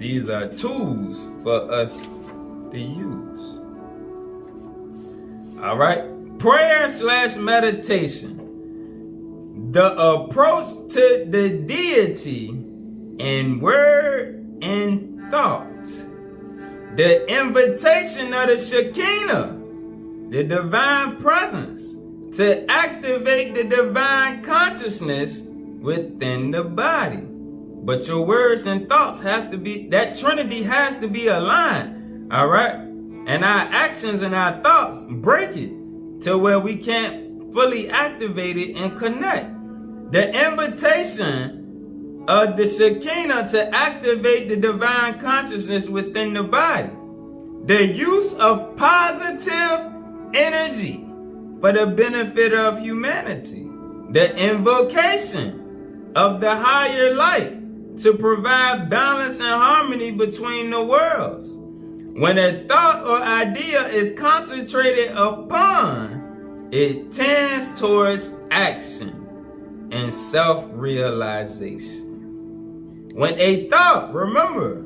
These are tools for us to use. All right. Prayer/meditation. The approach to the deity in word and thought. The invitation of the Shekinah, the divine presence, to activate the divine consciousness within the body. But your words and thoughts have to be, that Trinity has to be aligned, all right? And our actions and our thoughts break it to where we can't fully activate it and connect. The invitation of the Shekinah to activate the divine consciousness within the body. The use of positive energy for the benefit of humanity. The invocation of the higher light to provide balance and harmony between the worlds. When a thought or idea is concentrated upon, it tends towards action and self-realization. When a thought, remember,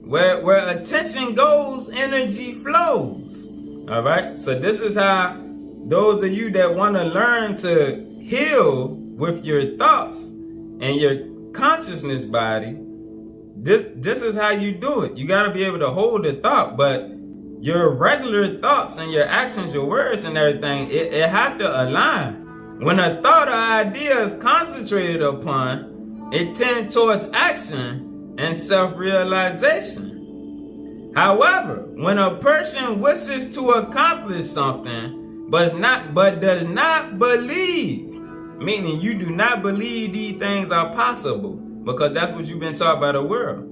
where attention goes, energy flows. All right? So this is how those of you that want to learn to heal with your thoughts and your consciousness body, this is how you do it. You got to be able to hold the thought, but your regular thoughts and your actions, your words and everything, it have to align. When a thought or idea is concentrated upon, it tends towards action and self-realization. However, when a person wishes to accomplish something but does not believe, meaning you do not believe these things are possible, because that's what you've been taught by the world,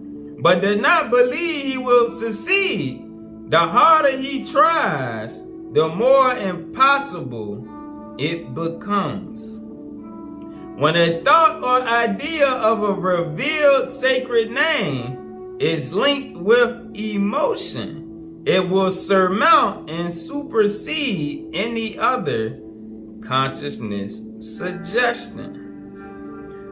but does not believe he will succeed, the harder he tries, the more impossible it becomes. When a thought or idea of a revealed sacred name is linked with emotion, it will surmount and supersede any other consciousness suggestion.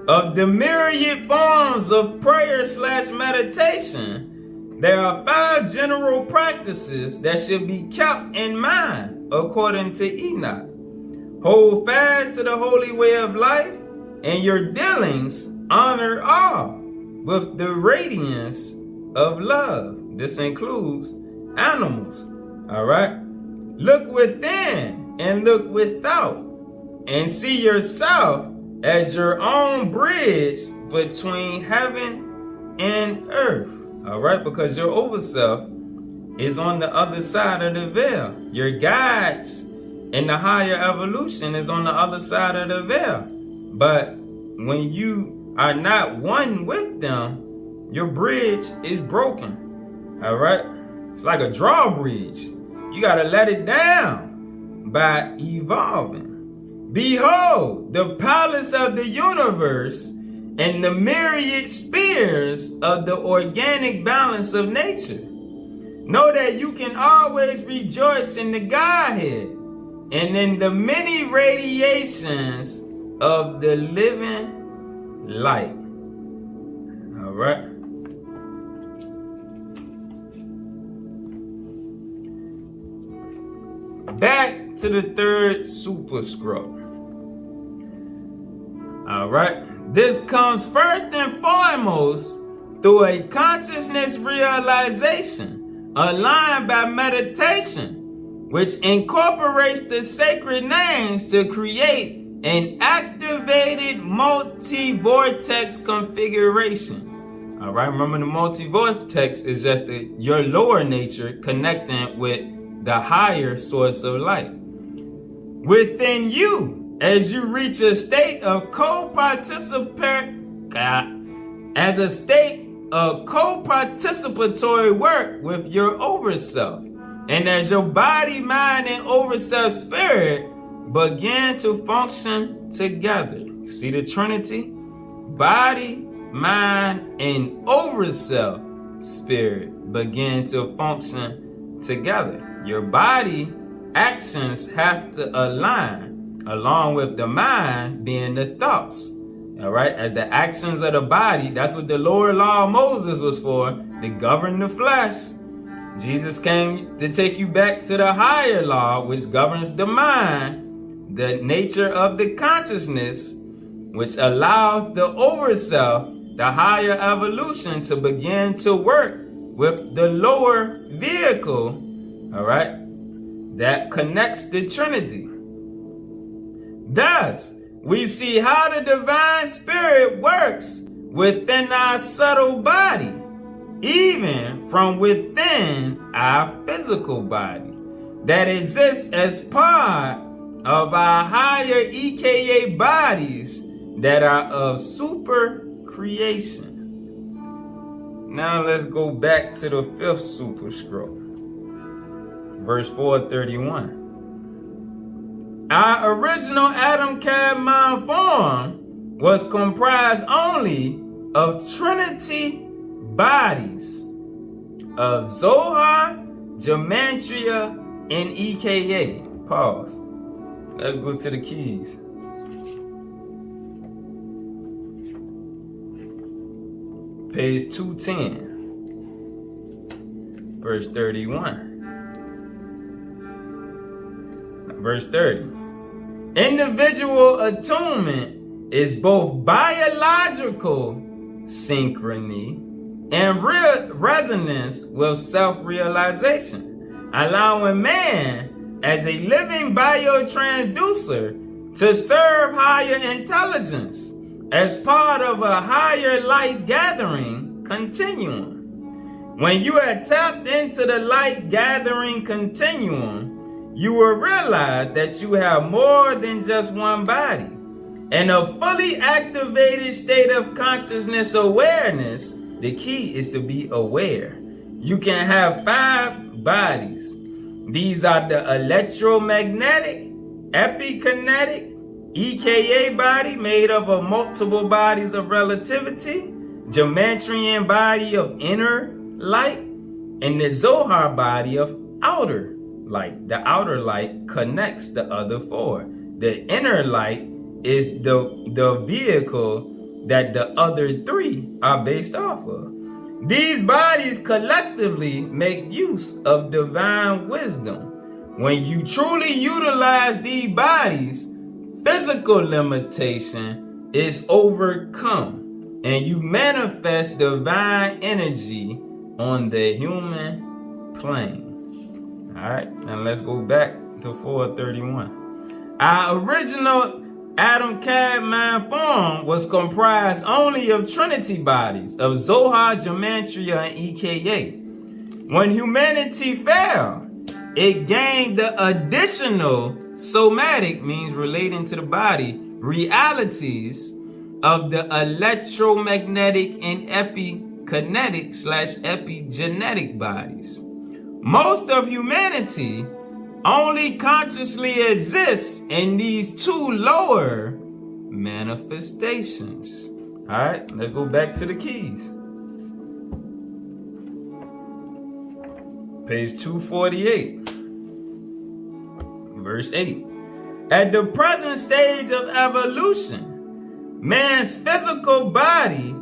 Of the myriad forms of prayer/meditation, there are 5 general practices that should be kept in mind according to Enoch. Hold fast to the holy way of life, and your dealings honor all with the radiance of love. This includes animals. All right? Look within and look without, and see yourself as your own bridge between heaven and earth. All right? Because your overself is on the other side of the veil. Your guides in the higher evolution is on the other side of the veil. But when you are not one with them, your bridge is broken. All right? It's like a drawbridge. You got to let it down by evolving. Behold, the palace of the universe and the myriad spheres of the organic balance of nature. Know that you can always rejoice in the Godhead and in the many radiations of the living light. All right. Back to the third superscript. All right. This comes first and foremost through a consciousness realization aligned by meditation, which incorporates the sacred names to create an activated multi-vortex configuration. All right, remember the multi-vortex is just your lower nature connecting with the higher source of light. Within you, as you reach a state of co-participatory work with your overself, and as your body, mind, and overself spirit begin to function together. See the Trinity? Body, mind, and overself spirit begin to function together. Your body actions have to align along with the mind being the thoughts. All right, as the actions of the body, that's what the lower law of Moses was for, to govern the flesh. Jesus came to take you back to the higher law, which governs the mind, the nature of the consciousness, which allows the overself, the higher evolution, to begin to work with the lower vehicle, all right, that connects the Trinity. Thus, we see how the divine spirit works within our subtle body, even from within our physical body, that exists as part of our higher EKA bodies that are of super creation. Now let's go back to the fifth super scroll, verse 431. Our original Adam Cadmon form was comprised only of Trinity bodies of Zohar, Gematria, and EKA. Pause. Let's go to the keys. Page 210, verse 31. Verse 30. Individual attunement is both biological synchrony and resonance with self-realization, allowing man as a living biotransducer to serve higher intelligence as part of a higher light gathering continuum. When you are tapped into the light gathering continuum, you will realize that you have more than just one body. In a fully activated state of consciousness awareness, the key is to be aware. You can have 5 bodies. These are the electromagnetic, epikinetic, EKA body made up of multiple bodies of relativity, Gematrian body of inner light, and the Zohar body of outer light. The outer light connects the other 4. The inner light is the vehicle that the other 3 are based off of. These bodies collectively make use of divine wisdom. When you truly utilize these bodies, physical limitation is overcome, and you manifest divine energy on the human plane. All right, now let's go back to 431. Our original Adam Cadmon form was comprised only of Trinity bodies of Zohar, Gematria, and EKA. When humanity fell, it gained the additional somatic, means relating to the body, realities of the electromagnetic and epikinetic/epigenetic bodies. Most of humanity only consciously exists in these 2 lower manifestations. All right, let's go back to the keys. Page 248, verse 8. At the present stage of evolution, man's physical body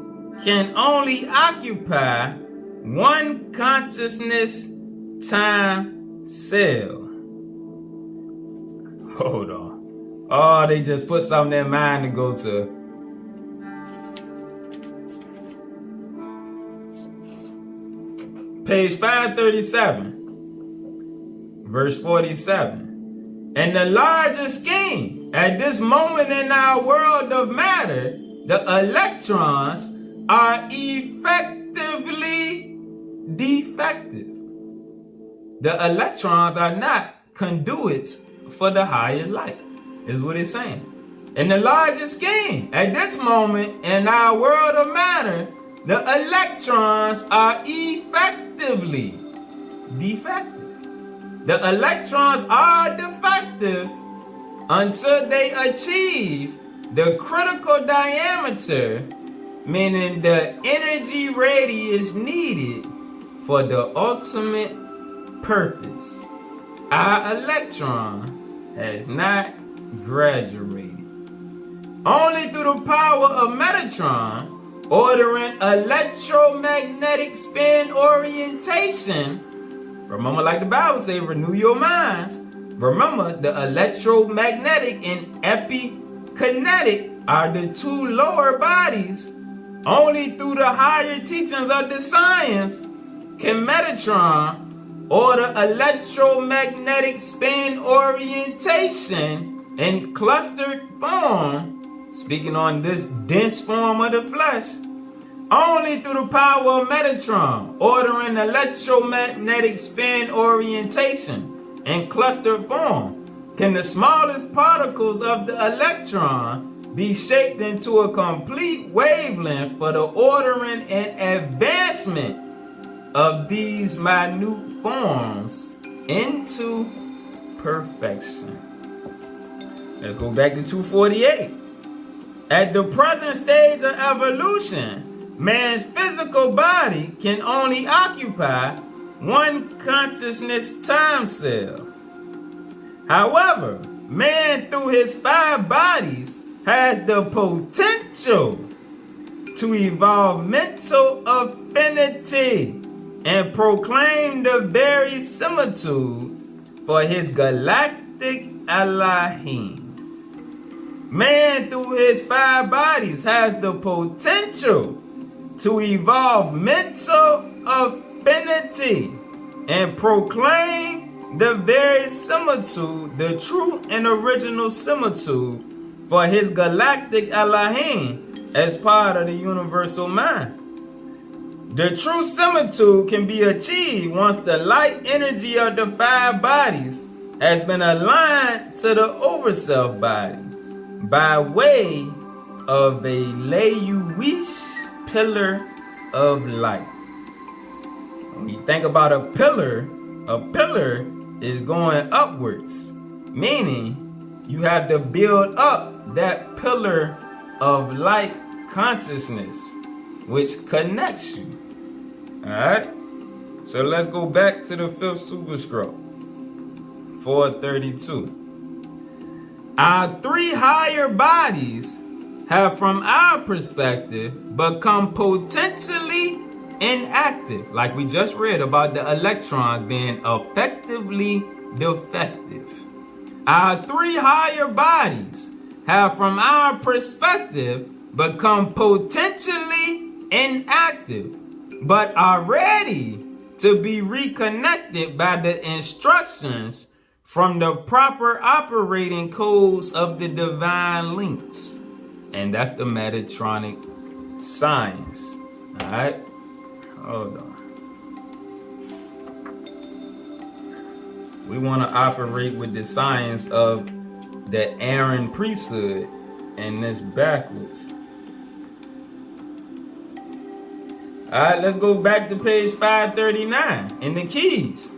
can only occupy one consciousness time cell. Hold on. Oh, they just put something in mind to go to. Page 537, verse 47. In the larger scheme, at this moment in our world of matter, the electrons are effectively defective. The electrons are not conduits for the higher light, is what it's saying. In the larger scheme, at this moment in our world of matter, the electrons are effectively defective. The electrons are defective until they achieve the critical diameter, meaning the energy radius needed for the ultimate purpose. Our electron has not graduated. Only through the power of Metatron ordering electromagnetic spin orientation. Remember, like the Bible says, renew your minds. Remember, the electromagnetic and epikinetic are the two lower bodies. Only through the higher teachings of the science can Metatron order electromagnetic spin orientation in clustered form, speaking on this dense form of the flesh. Only through the power of Metatron ordering electromagnetic spin orientation in clustered form can the smallest particles of the electron be shaped into a complete wavelength for the ordering and advancement of these minute forms into perfection. Let's go back to 248. At the present stage of evolution, man's physical body can only occupy one consciousness time cell. However, man through his 5 bodies has the potential to evolve mental affinity and proclaim the very similitude for his galactic Elohim. Man through his 5 bodies has the potential to evolve mental affinity and proclaim the very similitude, the true and original similitude for his galactic Elohim as part of the universal mind. The true similitude can be achieved once the light energy of the 5 bodies has been aligned to the overself body by way of a Leuwish pillar of light. When you think about a pillar is going upwards, meaning you have to build up that pillar of light consciousness, which connects you. Alright? So let's go back to the 5th superstroke. 432. Our 3 higher bodies have, from our perspective, become potentially inactive. Like we just read about the electrons being effectively defective. Our 3 higher bodies have, from our perspective, become potentially inactive, but are ready to be reconnected by the instructions from the proper operating codes of the divine links. And that's the Metatronic Science. Alright? Hold on. We want to operate with the science of the Aaron priesthood, and this backwards. Alright, let's go back to page 539 in the keys.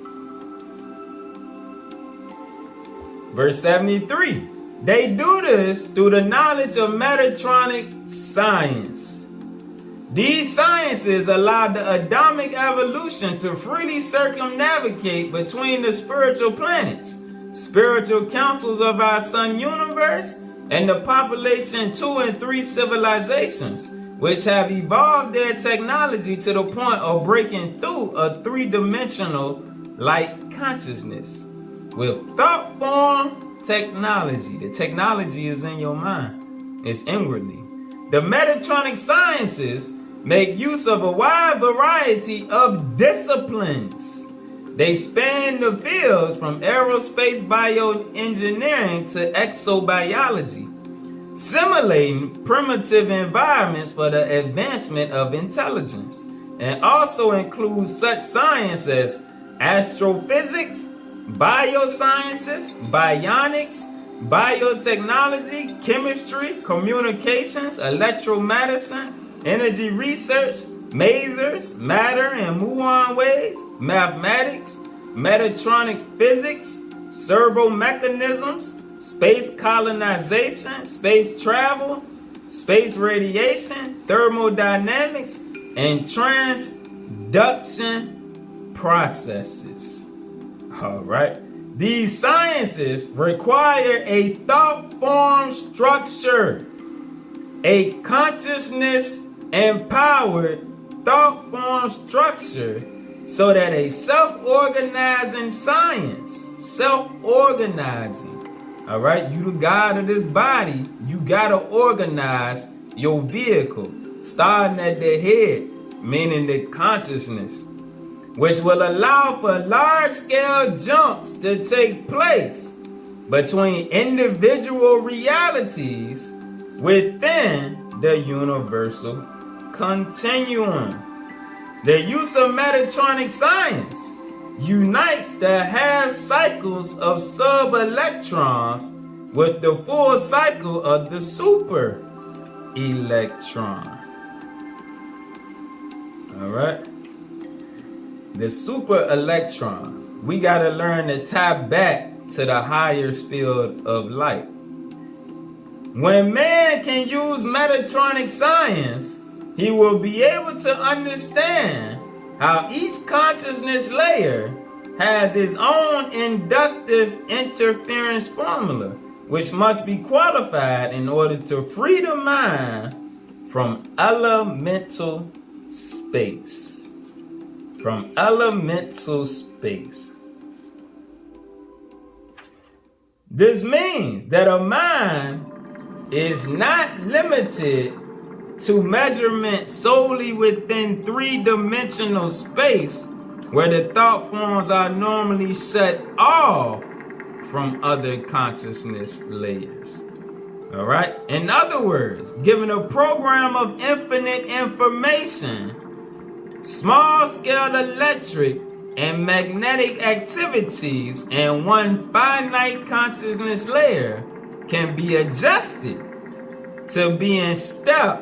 Verse 73. They do this through the knowledge of Metatronic Science. These sciences allow the Adamic evolution to freely circumnavigate between the spiritual planets, spiritual councils of our sun universe, and the population 2 and 3 civilizations, which have evolved their technology to the point of breaking through a 3-dimensional light consciousness with thought form technology. The technology is in your mind. It's inwardly. The Metatronic Sciences make use of a wide variety of disciplines. They span the fields from aerospace bioengineering to exobiology, simulating primitive environments for the advancement of intelligence, and also includes such science as astrophysics, biosciences, bionics, biotechnology, chemistry, communications, electromedicine, energy research, masers, matter and muon waves, mathematics, Metatronic physics, servomechanisms, space colonization, space travel, space radiation, thermodynamics, and transduction processes. All right. These sciences require a thought form structure, a consciousness empowered thought form structure so that a self-organizing science, self-organizing, all right, you the God of this body, you gotta organize your vehicle, starting at the head, meaning the consciousness, which will allow for large-scale jumps to take place between individual realities within the universal continuum. The use of Metatronic Science unites the half cycles of sub-electrons with the full cycle of the super electron. All right? The super electron. We got to learn to tap back to the higher field of light. When man can use Metatronic Science, he will be able to understand how each consciousness layer has its own inductive interference formula, which must be qualified in order to free the mind from elemental space. From elemental space. This means that a mind is not limited to measurement solely within three-dimensional space, where the thought forms are normally shut off from other consciousness layers. All right? In other words, given a program of infinite information, small-scale electric and magnetic activities in one finite consciousness layer can be adjusted to be in step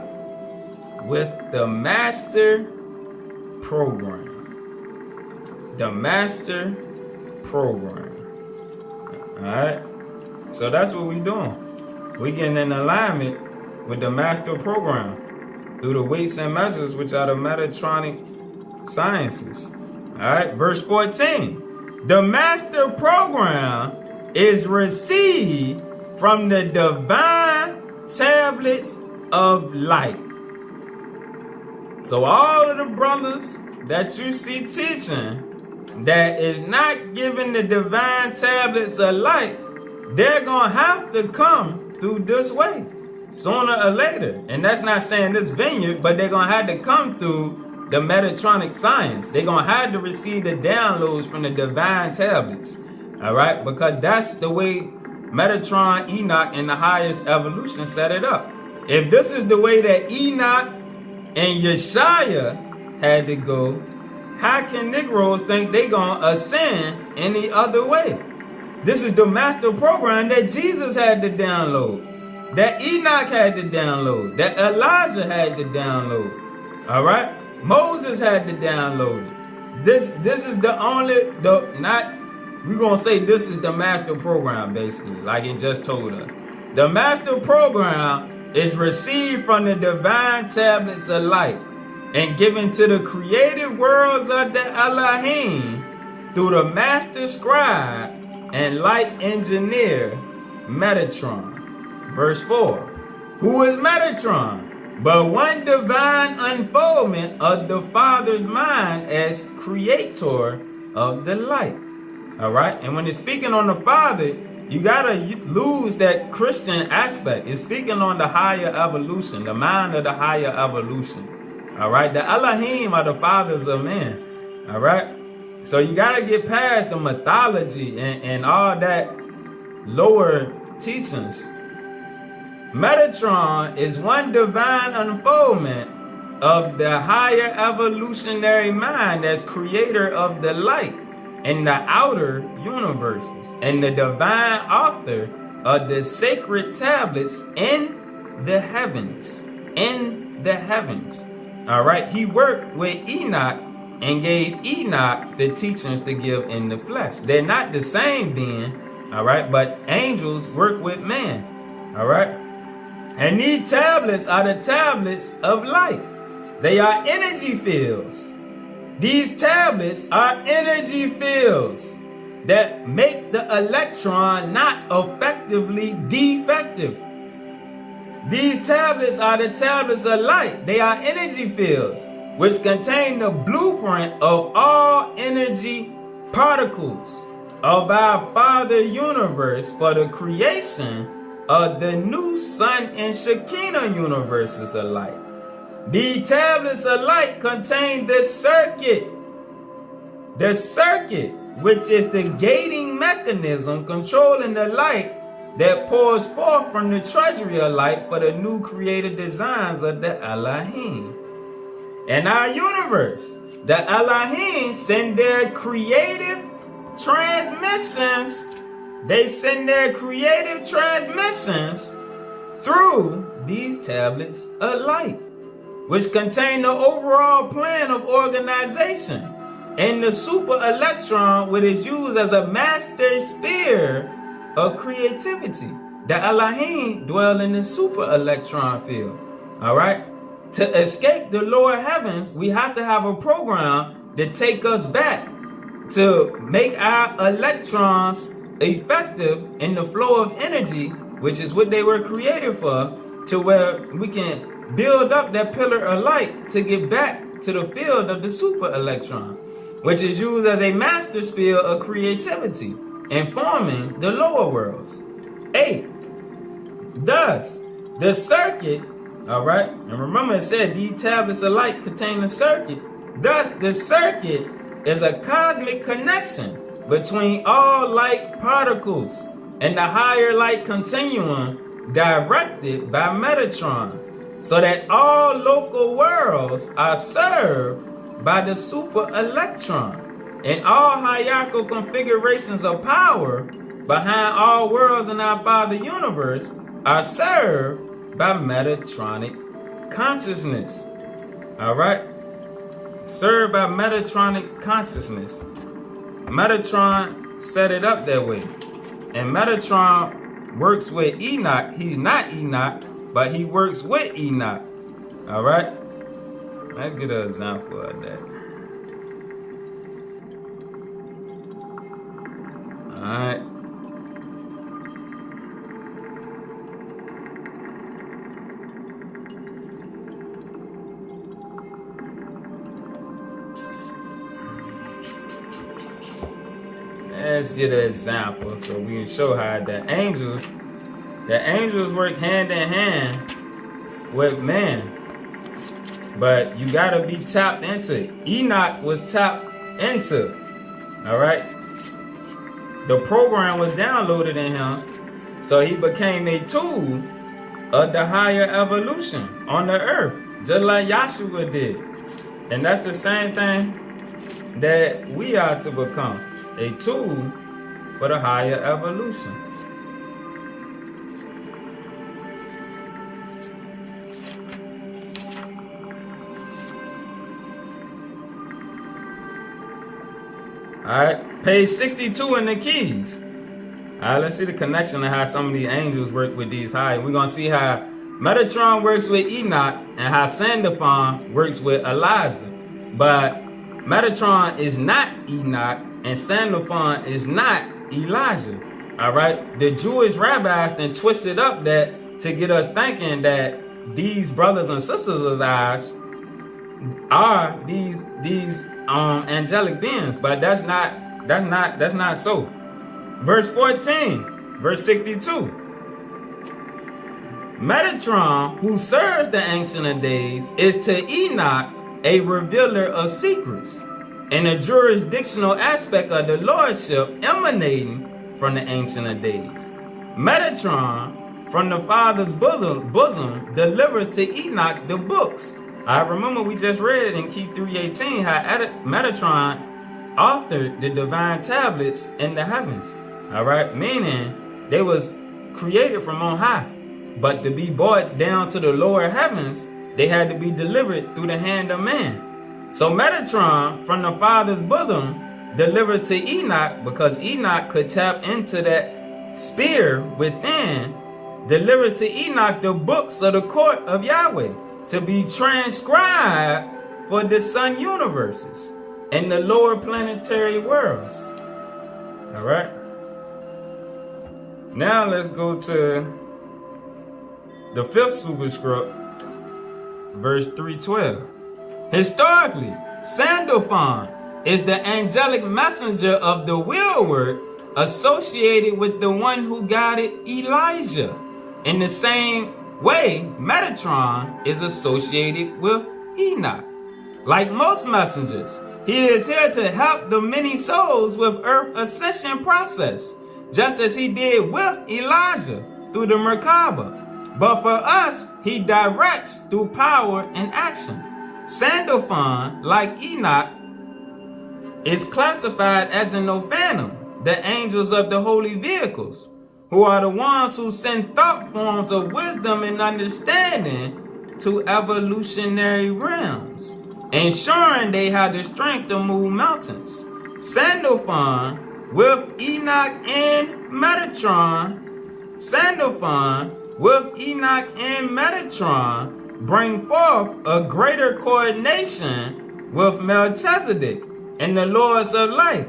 with the master program. The master program. Alright? So that's what we're doing. We're getting in alignment with the master program through the weights and measures, which are the Metatronic Sciences. Alright, verse 14. The master program is received from the divine tablets of light. So all of the brothers that you see teaching that is not given the divine tablets of light, they're going to have to come through this way sooner or later. And that's not saying this vineyard, but they're going to have to come through the Metatronic Science. They're going to have to receive the downloads from the divine tablets. All right? Because that's the way Metatron, Enoch, and the highest evolution set it up. If this is the way that Enoch and Yeshaya had to go, how can Negroes think they gonna ascend any other way? This is the master program that Jesus had to download, that Enoch had to download, that Elijah had to download. All right, Moses had to download it. This is the only we're gonna say this is the master program, basically, like it just told us. The master program is received from the divine tablets of light and given to the creative worlds of the Elohim through the master scribe and light engineer Metatron. Verse 4. Who is Metatron? But one divine unfoldment of the Father's mind as creator of the light. All right? And when it's speaking on the Father, you gotta lose that Christian aspect. It's speaking on the higher evolution, the mind of the higher evolution. All right, the Elohim are the fathers of men. All right, so you gotta get past the mythology and all that lower teachings. Metatron is one divine unfoldment of the higher evolutionary mind as creator of the light in the outer universes, and the divine author of the sacred tablets in the heavens. In the heavens. All right, he worked with Enoch and gave Enoch the teachings to give in the flesh. They're not the same being, all right, but angels work with man, all right? And these tablets are the tablets of light. They are energy fields. These tablets are energy fields that make the electron not effectively defective. These tablets are the tablets of light. They are energy fields, which contain the blueprint of all energy particles of our Father Universe for the creation of the new Sun and Shekinah universes of light. These tablets of light contain the circuit, which is the gating mechanism controlling the light that pours forth from the treasury of light for the new created designs of the Elohim. In our universe, the Elohim send their creative transmissions. They send their creative transmissions through these tablets of light, which contain the overall plan of organization, and the super electron, which is used as a master sphere of creativity. The Elohim dwell in the super electron field. All right. To escape the lower heavens, we have to have a program to take us back to make our electrons effective in the flow of energy, which is what they were created for, to where we can build up that pillar of light to get back to the field of the super electron, which is used as a master sphere of creativity, informing the lower worlds. 8. Thus, the circuit, all right, and remember it said these tablets of light contain a circuit. Thus, the circuit is a cosmic connection between all light particles and the higher light continuum directed by Metatron, so that all local worlds are served by the super electron, and all hierarchical configurations of power behind all worlds in our Father Universe are served by Metatronic consciousness. All right? Served by Metatronic consciousness. Metatron set it up that way. And Metatron works with Enoch. He's not Enoch, but he works with Enoch. All right? Let's get an example of that. All right. Let's get an example so we can show how the angels work hand in hand with man. But you gotta be tapped into. Enoch was tapped into. Alright? The program was downloaded in him, so he became a tool of the higher evolution on the earth, just like Yahshua did. And that's the same thing that we are to become. A tool for the higher evolution. Alright, page 62 in the keys. Alright, let's see the connection of how some of these angels work with these high. We're going to see how Metatron works with Enoch and how Sandalphon works with Elijah. But Metatron is not Enoch and Sandalphon is not Elijah. Alright? The Jewish rabbis then twisted up that to get us thinking that these brothers and sisters of ours are these angelic beings, but that's not so. Verse 14, verse 62. Metatron, who serves the Ancient of Days, is to Enoch a revealer of secrets, and a jurisdictional aspect of the lordship emanating from the Ancient of Days. Metatron, from the Father's bosom, delivers to Enoch the books. I remember we just read in Key 318 how Metatron authored the divine tablets in the heavens. All right, meaning they was created from on high, but to be brought down to the lower heavens, they had to be delivered through the hand of man. So Metatron, from the Father's bosom, delivered to Enoch, because Enoch could tap into that spear within, delivered to Enoch the books of the court of Yahweh to be transcribed for the sun universes and the lower planetary worlds. All right. Now let's go to the fifth superscript, verse 312. Historically, Sandalphon is the angelic messenger of the will work associated with the one who guided Elijah. In the same way, Metatron is associated with Enoch. Like most messengers, he is here to help the many souls with Earth Ascension Process, just as he did with Elijah through the Merkaba. But for us, he directs through power and action. Sandalphon, like Enoch, is classified as an Ophanim, the angels of the holy vehicles, who are the ones who send thought forms of wisdom and understanding to evolutionary realms, ensuring they have the strength to move mountains. Sandalphon with Enoch and Metatron, bring forth a greater coordination with Melchizedek and the Lords of Life,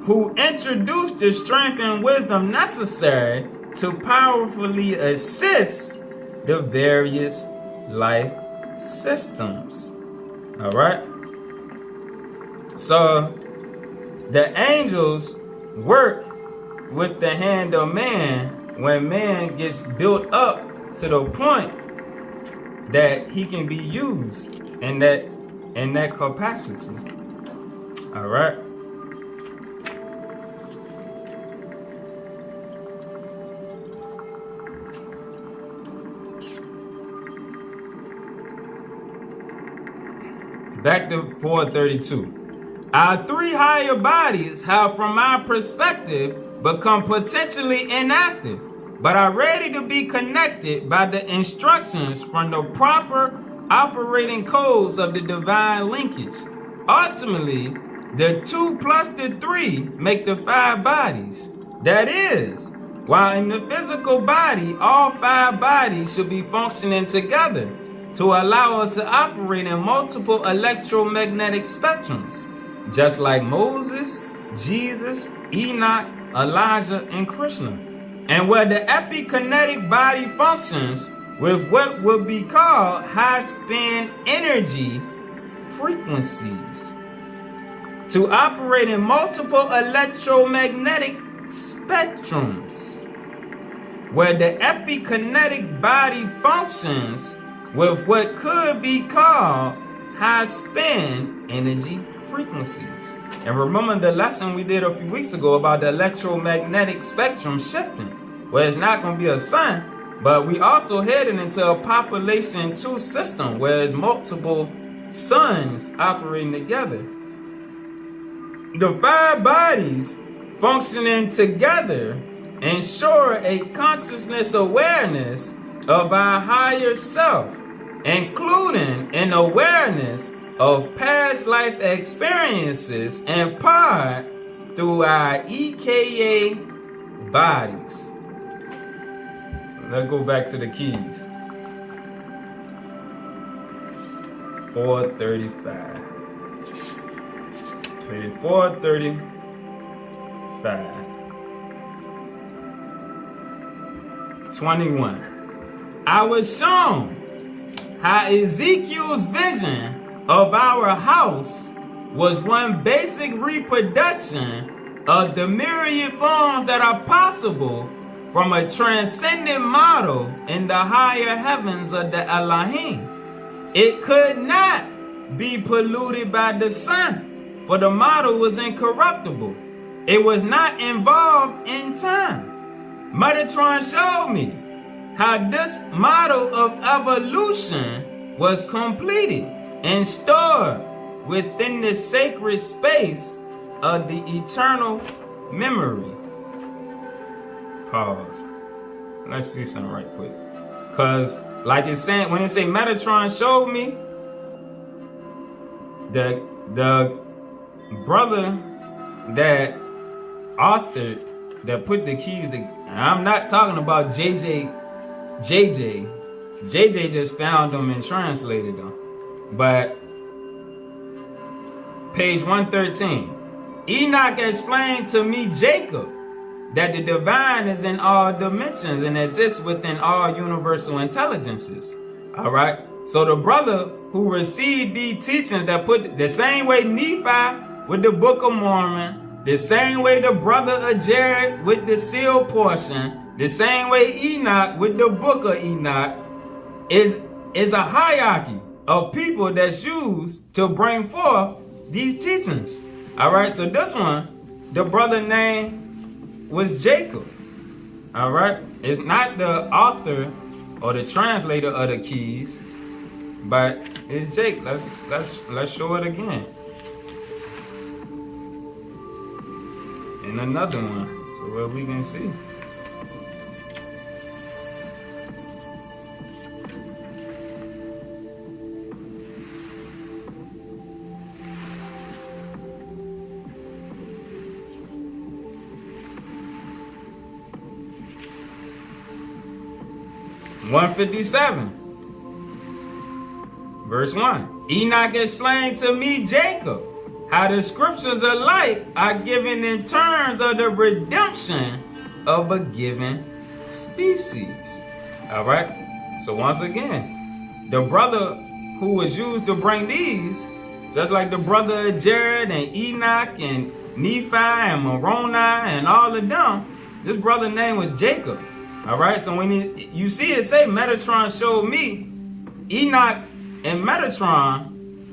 who introduced the strength and wisdom necessary to powerfully assist the various life systems. All right. So the angels work with the hand of man when man gets built up to the point that he can be used in that capacity. All right. Back to 432. Our three higher bodies have, from our perspective, become potentially inactive, but are ready to be connected by the instructions from the proper operating codes of the divine linkage. Ultimately, the 2 plus the 3 make the 5 bodies. That is, while in the physical body, all 5 bodies should be functioning together to allow us to operate in multiple electromagnetic spectrums, just like Moses, Jesus, Enoch, Elijah, and Krishna. And where the epikinetic body functions with what would be called high-spin energy frequencies to operate in multiple electromagnetic spectrums, where the epikinetic body functions with what could be called high-spin energy frequencies. And remember the lesson we did a few weeks ago about the electromagnetic spectrum shifting, where it's not going to be a sun, but we also headed into a population 2 system where there's multiple suns operating together. The 5 bodies functioning together ensure a consciousness awareness of our higher self, including an awareness of past life experiences imparted through our EKA bodies. Let's go back to the keys. 435. 435. 21. I was shown how Ezekiel's vision of our house was one basic reproduction of the myriad forms that are possible from a transcendent model in the higher heavens of the Elohim. It could not be polluted by the sun, for the model was incorruptible. It was not involved in time. Metatron showed me how this model of evolution was completed and stored within the sacred space of the eternal memory. Pause. Let's see something right quick. Because like it's saying, when it say Metatron showed me, the brother that authored, that put the keys together, I'm not talking about JJ just found them and translated them. But page 113, Enoch explained to me Jacob, that the divine is in all dimensions and exists within all universal intelligences. All right. So the brother who received these teachings that put the same way Nephi with the Book of Mormon, the same way the brother of Jared with the seal portion, the same way Enoch with the Book of Enoch, is a hierarchy of people that's used to bring forth these teachings. All right. So this one, the brother name was Jacob. All right. It's not the author or the translator of the keys, but it's Jake. Let's show it again. And another one, so where we can see. (157) Verse 1. Enoch explained to me, Jacob, how the scriptures alike are given in terms of the redemption of a given species. All right. So once again, the brother who was used to bring these, just like the brother of Jared and Enoch and Nephi and Moroni and all of them, this brother's name was Jacob. All right. So when you see it say Metatron showed me, Enoch and Metatron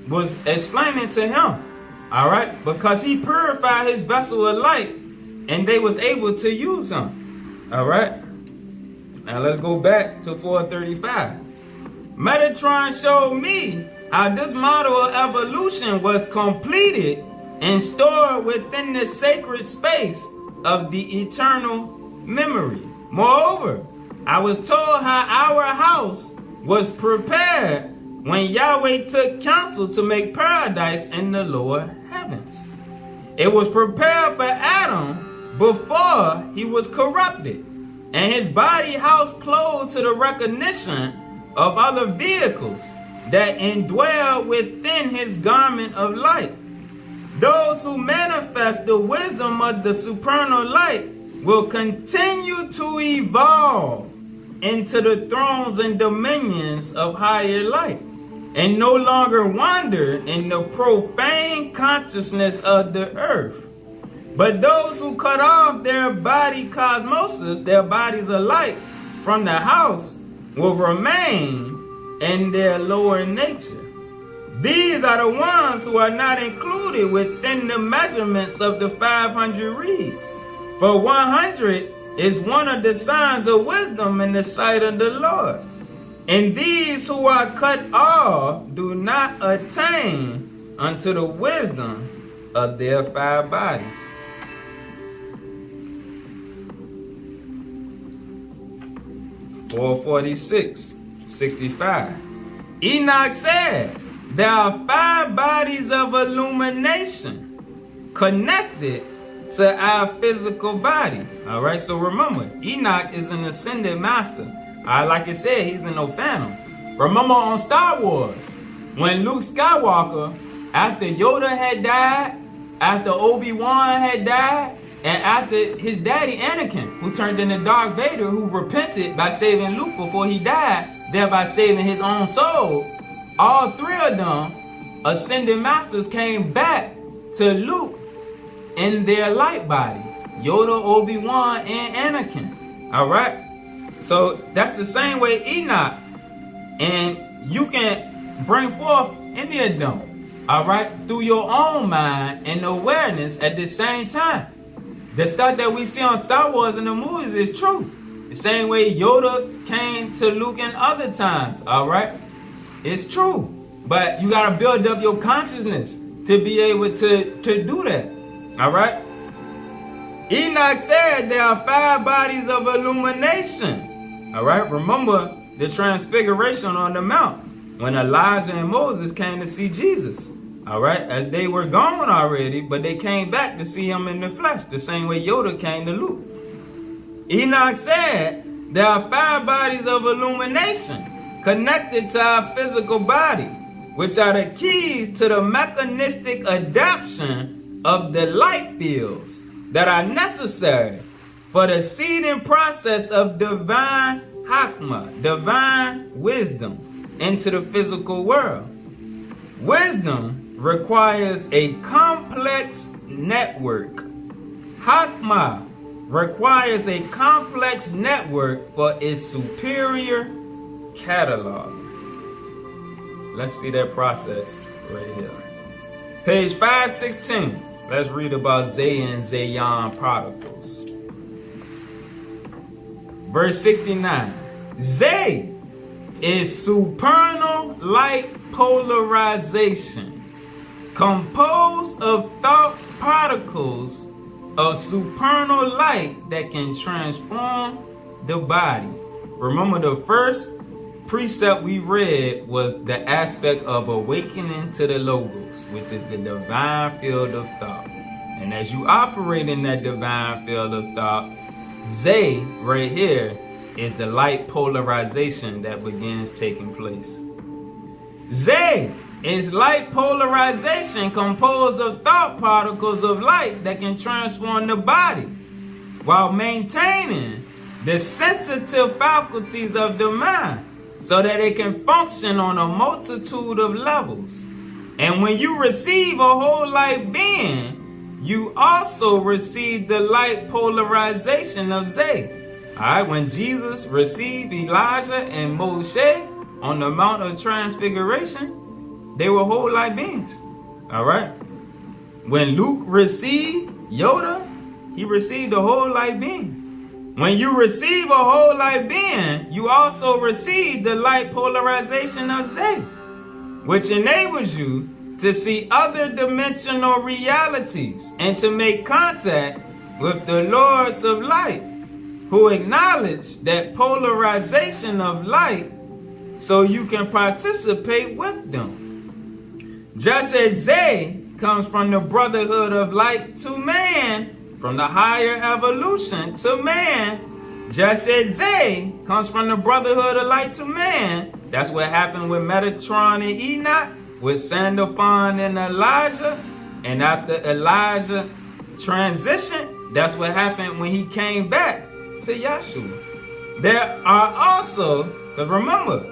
was explaining to him, all right, because he purified his vessel of light and they was able to use him. All right. Now let's go back to 435. Metatron showed me how this model of evolution was completed and stored within the sacred space of the eternal memory. Moreover, I was told how our house was prepared when Yahweh took counsel to make paradise in the lower heavens. It was prepared for Adam before he was corrupted, and his body house closed to the recognition of other vehicles that indwell within his garment of light. Those who manifest the wisdom of the supernal light will continue to evolve into the thrones and dominions of higher light, and no longer wander in the profane consciousness of the earth. But those who cut off their body cosmosis, their bodies of light, from the house will remain in their lower nature. These are the ones who are not included within the measurements of the 500 reeds. For 100 is one of the signs of wisdom in the sight of the Lord. And these who are cut off do not attain unto the wisdom of their 5 bodies. (446-65). Enoch said, there are 5 bodies of illumination connected to our physical body. All right, so remember, Enoch is an ascended master. Like I said, he's no phantom. Remember on Star Wars, when Luke Skywalker, after Yoda had died, after Obi-Wan had died, and after his daddy Anakin, who turned into Darth Vader, who repented by saving Luke before he died, thereby saving his own soul, all 3 of them ascended masters came back to Luke in their light body. Yoda, Obi-Wan, and Anakin. All right. So that's the same way Enoch. And you can bring forth any of them, all right, through your own mind and awareness at the same time. The stuff that we see on Star Wars and the movies is true. The same way Yoda came to Luke in other times, all right? It's true. But you got to build up your consciousness to be able to do that, all right? Enoch said there are 5 bodies of illumination. All right, remember the transfiguration on the mount when Elijah and Moses came to see Jesus. All right, as they were gone already, but they came back to see him in the flesh, the same way Yoda came to Luke. Enoch said there are 5 bodies of illumination connected to our physical body, which are the keys to the mechanistic adaptation of the light fields that are necessary for the seeding process of divine Hakma, divine wisdom, into the physical world. Wisdom requires a complex network. Hakma requires a complex network for its superior catalog. Let's see that process right here. Page 516. Let's read about Zay and Zayon particles. Verse 69. Zay is supernal light polarization, composed of thought particles of supernal light that can transform the body. Remember, the first precept we read was the aspect of awakening to the Logos, which is the divine field of thought. And as you operate in that divine field of thought, Zay right here is the light polarization that begins taking place. Zay is light polarization composed of thought particles of light that can transform the body while maintaining the sensitive faculties of the mind so that it can function on a multitude of levels. And when you receive a whole light being, you also receive the light polarization of Zay. Alright, when Jesus received Elijah and Moshe on the Mount of Transfiguration, they were whole light beings. Alright? When Luke received Yoda, he received a whole light being. When you receive a whole light being, you also receive the light polarization of Zay, which enables you to see other dimensional realities and to make contact with the Lords of Light, who acknowledge that polarization of light so you can participate with them. Just as Zay comes from the brotherhood of light to man, from the higher evolution to man, just as Zay comes from the brotherhood of light to man. That's what happened with Metatron and Enoch, with Sandalphon and Elijah, and after Elijah transitioned, that's what happened when he came back to Yahshua. There are also, because remember,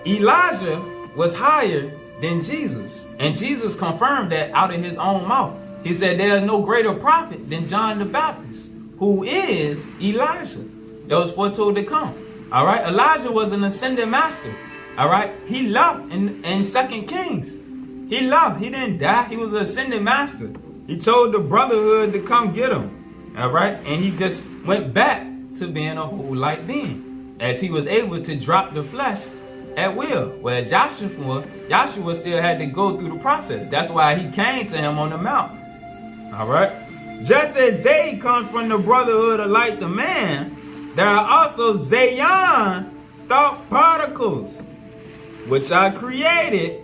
Elijah was higher than Jesus, and Jesus confirmed that out of his own mouth. He said there is no greater prophet than John the Baptist, who is Elijah. That was foretold to come. All right, Elijah was an ascended master. All right, he left in 2 Kings. He left. He didn't die. He was an ascended master. He told the brotherhood to come get him. All right, and he just went back to being a whole light being, as he was able to drop the flesh at will. Whereas Joshua still had to go through the process. That's why he came to him on the mount. All right, just as Zay comes from the brotherhood of light to man, there are also Zayon thought particles, which are created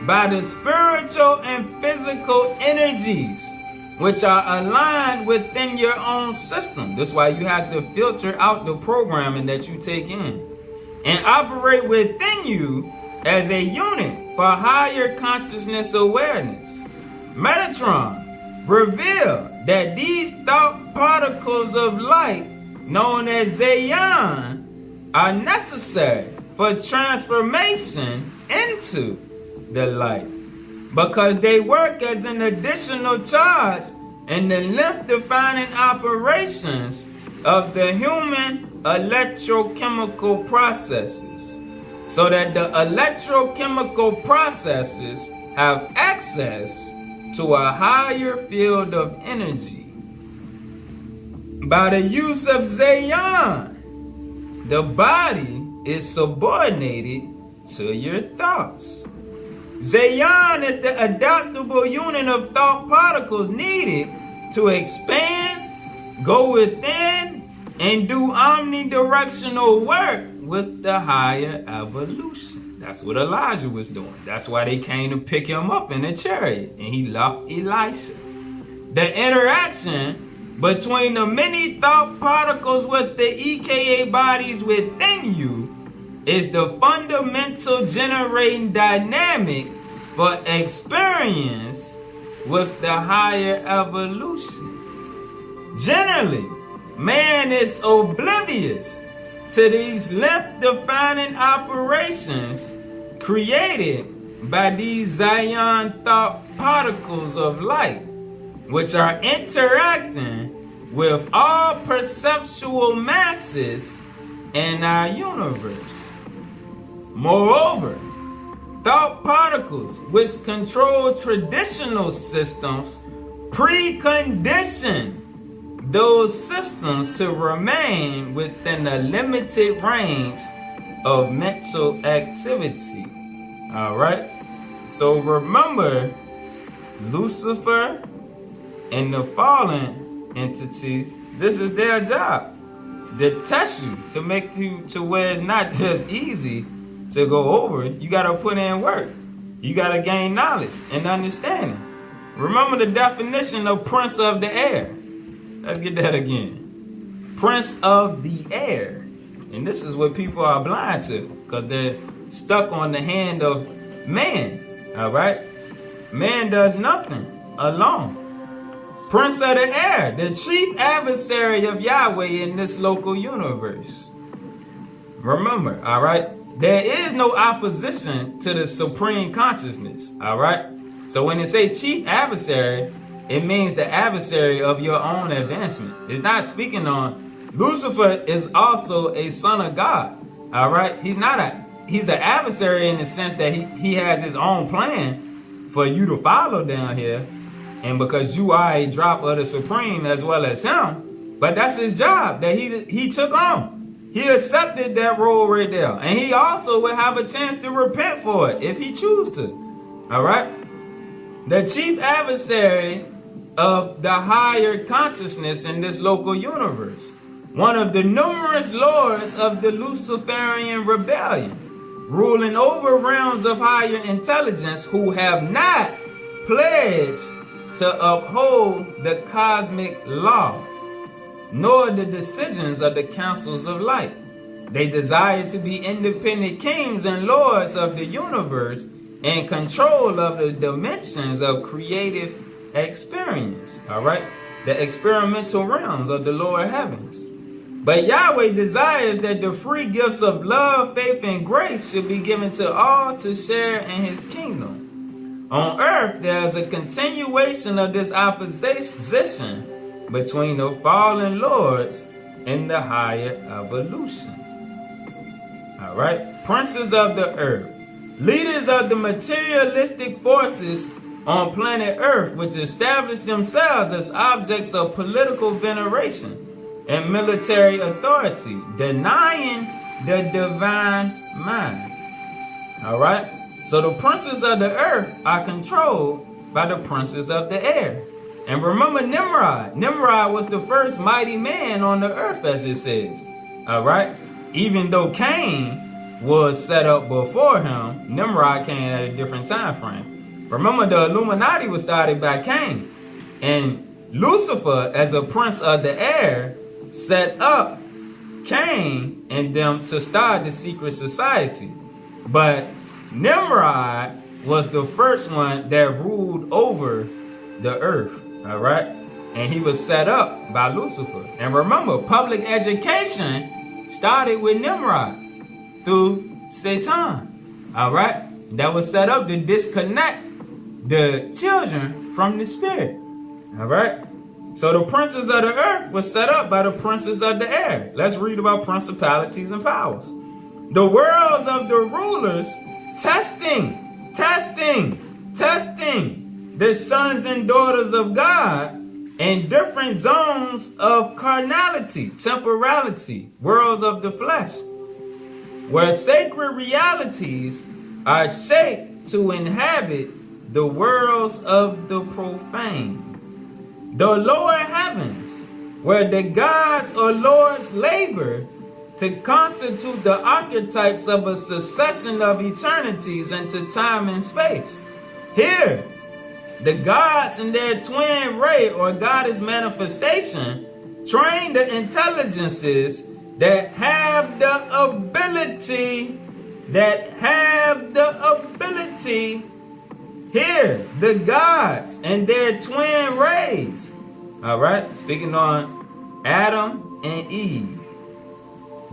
by the spiritual and physical energies, which are aligned within your own system. That's why you have to filter out the programming that you take in and operate within you as a unit for higher consciousness awareness. Metatron revealed that these thought particles of light, known as Zayon, are necessary for transformation into the light, because they work as an additional charge in the length-defining operations of the human electrochemical processes, so that the electrochemical processes have access to a higher field of energy. By the use of Zayon, the body is subordinated to your thoughts. Zayon is the adaptable unit of thought particles needed to expand, go within, and do omnidirectional work with the higher evolution. That's what Elijah was doing. That's why they came to pick him up in a chariot, and he left Elisha. The interaction between the many thought particles with the EKA bodies within you is the fundamental generating dynamic for experience with the higher evolution. Generally, man is oblivious to these length-defining operations created by these Zion thought particles of light, which are interacting with all perceptual masses in our universe. Moreover, thought particles which control traditional systems precondition those systems to remain within a limited range of mental activity. Alright? So remember, Lucifer and the fallen entities, this is their job. To test you, to make you to where it's not just easy to go over it. You gotta put in work. You gotta gain knowledge and understanding. Remember the definition of Prince of the Air. Let's get that again. Prince of the Air. And this is what people are blind to, because they're stuck on the hand of man. Alright? Man does nothing alone. Prince of the Air, the chief adversary of Yahweh in this local universe. Remember, alright? There is no opposition to the supreme consciousness, alright? So when it say chief adversary, it means the adversary of your own advancement. It's not speaking on Lucifer is also a son of God. Alright? He's an adversary in the sense that he has his own plan for you to follow down here. And because you are a drop of the supreme as well as him, but that's his job that he took on. He accepted that role right there. And he also will have a chance to repent for it if he chooses to. Alright? The chief adversary of the higher consciousness in this local universe. One of the numerous lords of the Luciferian rebellion, ruling over realms of higher intelligence who have not pledged to uphold the cosmic law, nor the decisions of the councils of light. They desire to be independent kings and lords of the universe in control of the dimensions of creative experience, alright? The experimental realms of the lower heavens. But Yahweh desires that the free gifts of love, faith, and grace should be given to all to share in his kingdom. On earth, there is a continuation of this opposition between the fallen lords and the higher evolution. Alright? Princes of the earth, leaders of the materialistic forces on planet Earth, which establish themselves as objects of political veneration and military authority, denying the divine mind. Alright? So the princes of the earth are controlled by the princes of the air. And remember Nimrod. Nimrod was the first mighty man on the earth, as it says. Alright? Even though Cain was set up before him, Nimrod came at a different time frame. Remember, the Illuminati was started by Cain. And Lucifer, as a prince of the air, set up Cain and them to start the secret society. But Nimrod was the first one that ruled over the earth. Alright? And he was set up by Lucifer. And remember, public education started with Nimrod through Satan. Alright? That was set up to disconnect the children from the spirit. Alright? So the princes of the earth was set up by the princes of the air. Let's read about principalities and powers. The worlds of the rulers testing the sons and daughters of God in different zones of carnality, temporality, worlds of the flesh, where sacred realities are shaped to inhabit the worlds of the profane. The lower heavens, where the gods or lords labor to constitute the archetypes of a succession of eternities into time and space. Here, the gods in their twin ray or goddess manifestation train the intelligences that have the ability, here, the gods and their twin rays. Alright, speaking on Adam and Eve,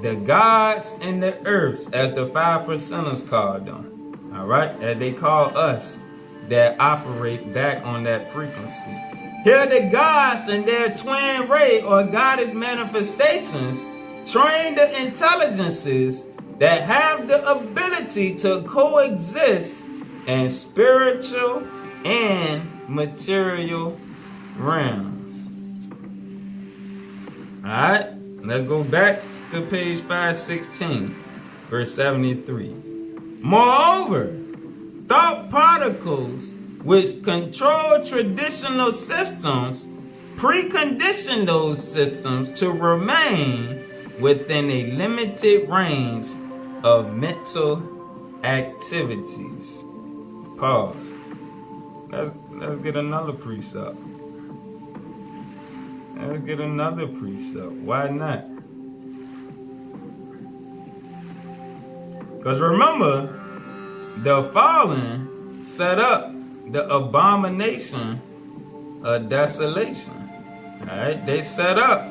the gods and the earths, as the 5%ers called them, all right, as they call us that operate back on that frequency. Here the gods and their twin ray or goddess manifestations train the intelligences that have the ability to coexist in spiritual and material realms. Alright, let's go back to page 516, verse 73. Moreover, thought particles which control traditional systems precondition those systems to remain within a limited range of mental activities. Pause. Let's get another precept. Let's get another precept. Why not? Because remember, the fallen set up the abomination of desolation. Alright, they set up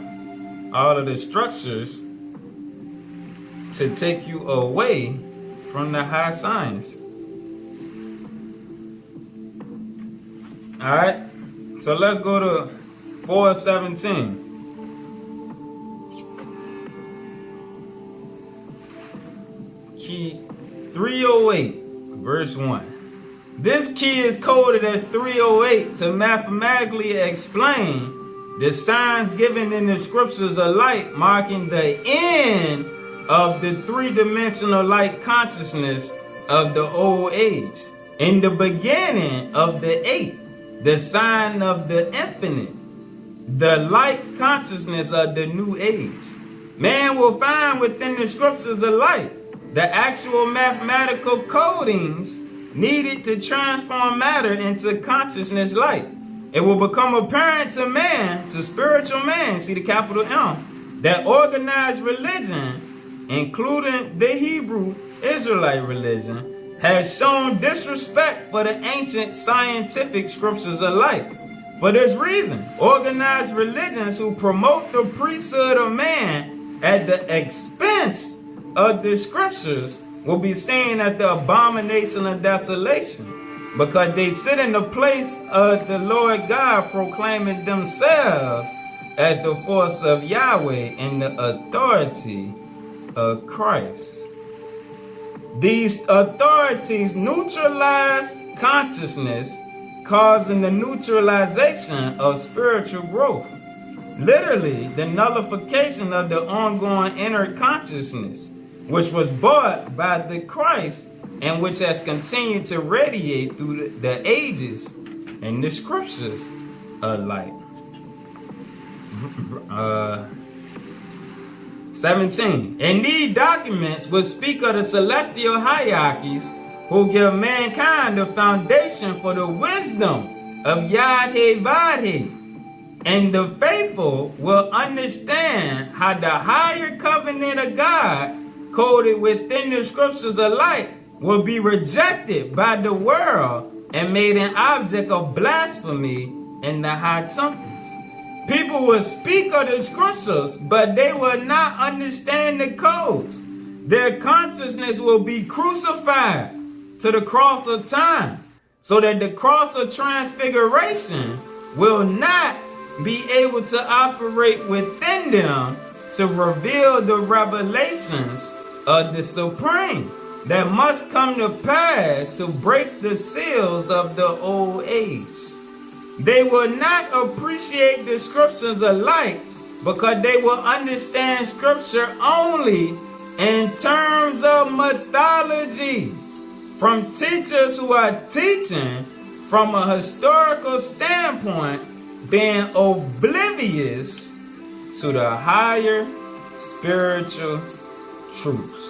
all of the structures to take you away from the high science. Alright, so let's go to 417. Key 308, verse 1. This key is coded as 308 to mathematically explain the signs given in the scriptures of light, marking the end of the three-dimensional light consciousness of the old age, in the beginning of the eighth, the sign of the infinite, the light consciousness of the new age. Man will find within the scriptures of light the actual mathematical codings needed to transform matter into consciousness light. It will become apparent to man, to spiritual man, see the capital M, that organized religion, including the Hebrew Israelite religion, has shown disrespect for the ancient scientific scriptures of light. For this reason, organized religions who promote the priesthood of man at the expense of the scriptures will be seen as the abomination of desolation, because they sit in the place of the Lord God, proclaiming themselves as the force of Yahweh and the authority of Christ. These authorities neutralize consciousness, causing the neutralization of spiritual growth. Literally, the nullification of the ongoing inner consciousness, which was bought by the Christ and which has continued to radiate through the ages and the scriptures of light. 17. And these documents would speak of the celestial hierarchies who give mankind the foundation for the wisdom of Yad-He-Vad-He. And the faithful will understand how the higher covenant of God coded within the scriptures of light will be rejected by the world and made an object of blasphemy in the high temples. People will speak of the scriptures, but they will not understand the codes. Their consciousness will be crucified to the cross of time, so that the cross of transfiguration will not be able to operate within them to reveal the revelations of the Supreme that must come to pass to break the seals of the old age. They will not appreciate the scriptures of light because they will understand scripture only in terms of mythology, from teachers who are teaching from a historical standpoint, being oblivious to the higher spiritual truths.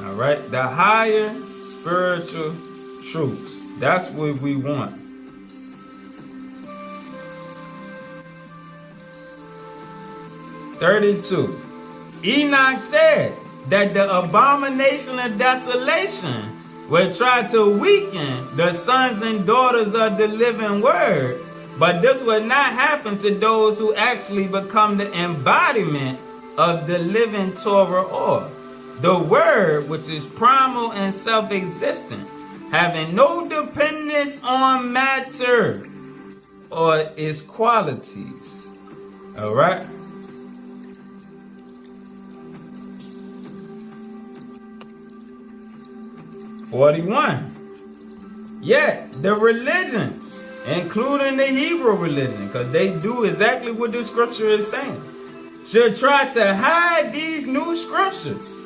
All right, the higher spiritual truths. That's what we want. (32) Enoch said that the abomination of desolation will try to weaken the sons and daughters of the living word But this will not happen to those who actually become the embodiment of the living Torah or the Word, which is primal and self-existent, having no dependence on matter or its qualities. All right. (41). Yet the religions, including the Hebrew religion, because they do exactly what the scripture is saying, should try to hide these new scriptures.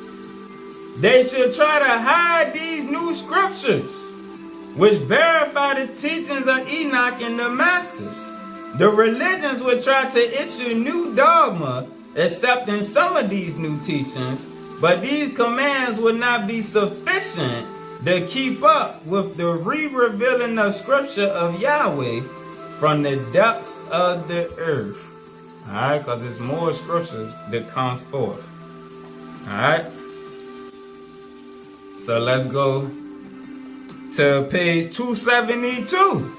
They should try to hide these new scriptures, which verify the teachings of Enoch and the masters. The religions would try to issue new dogma, accepting some of these new teachings, but these commands would not be sufficient to keep up with the re-revealing of scripture of Yahweh from the depths of the earth. Alright, because there's more scriptures that come forth. Alright. So let's go to page 272.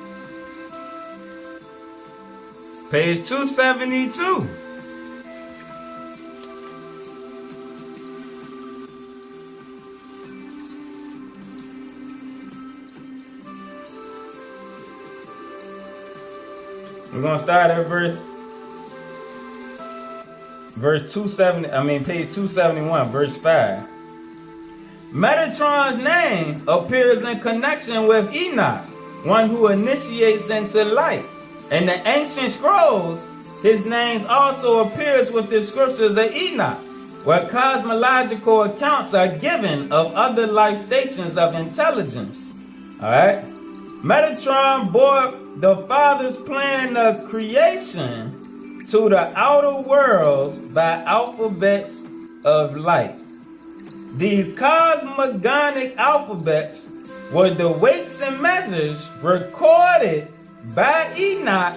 Page 272. We're going to start at page 271, verse 5. Metatron's name appears in connection with Enoch, one who initiates into light. In the ancient scrolls, his name also appears with the scriptures of Enoch, where cosmological accounts are given of other life stations of intelligence. Alright? Metatron bore the Father's plan of creation to the outer worlds by alphabets of light. These cosmogonic alphabets were the weights and measures recorded by Enoch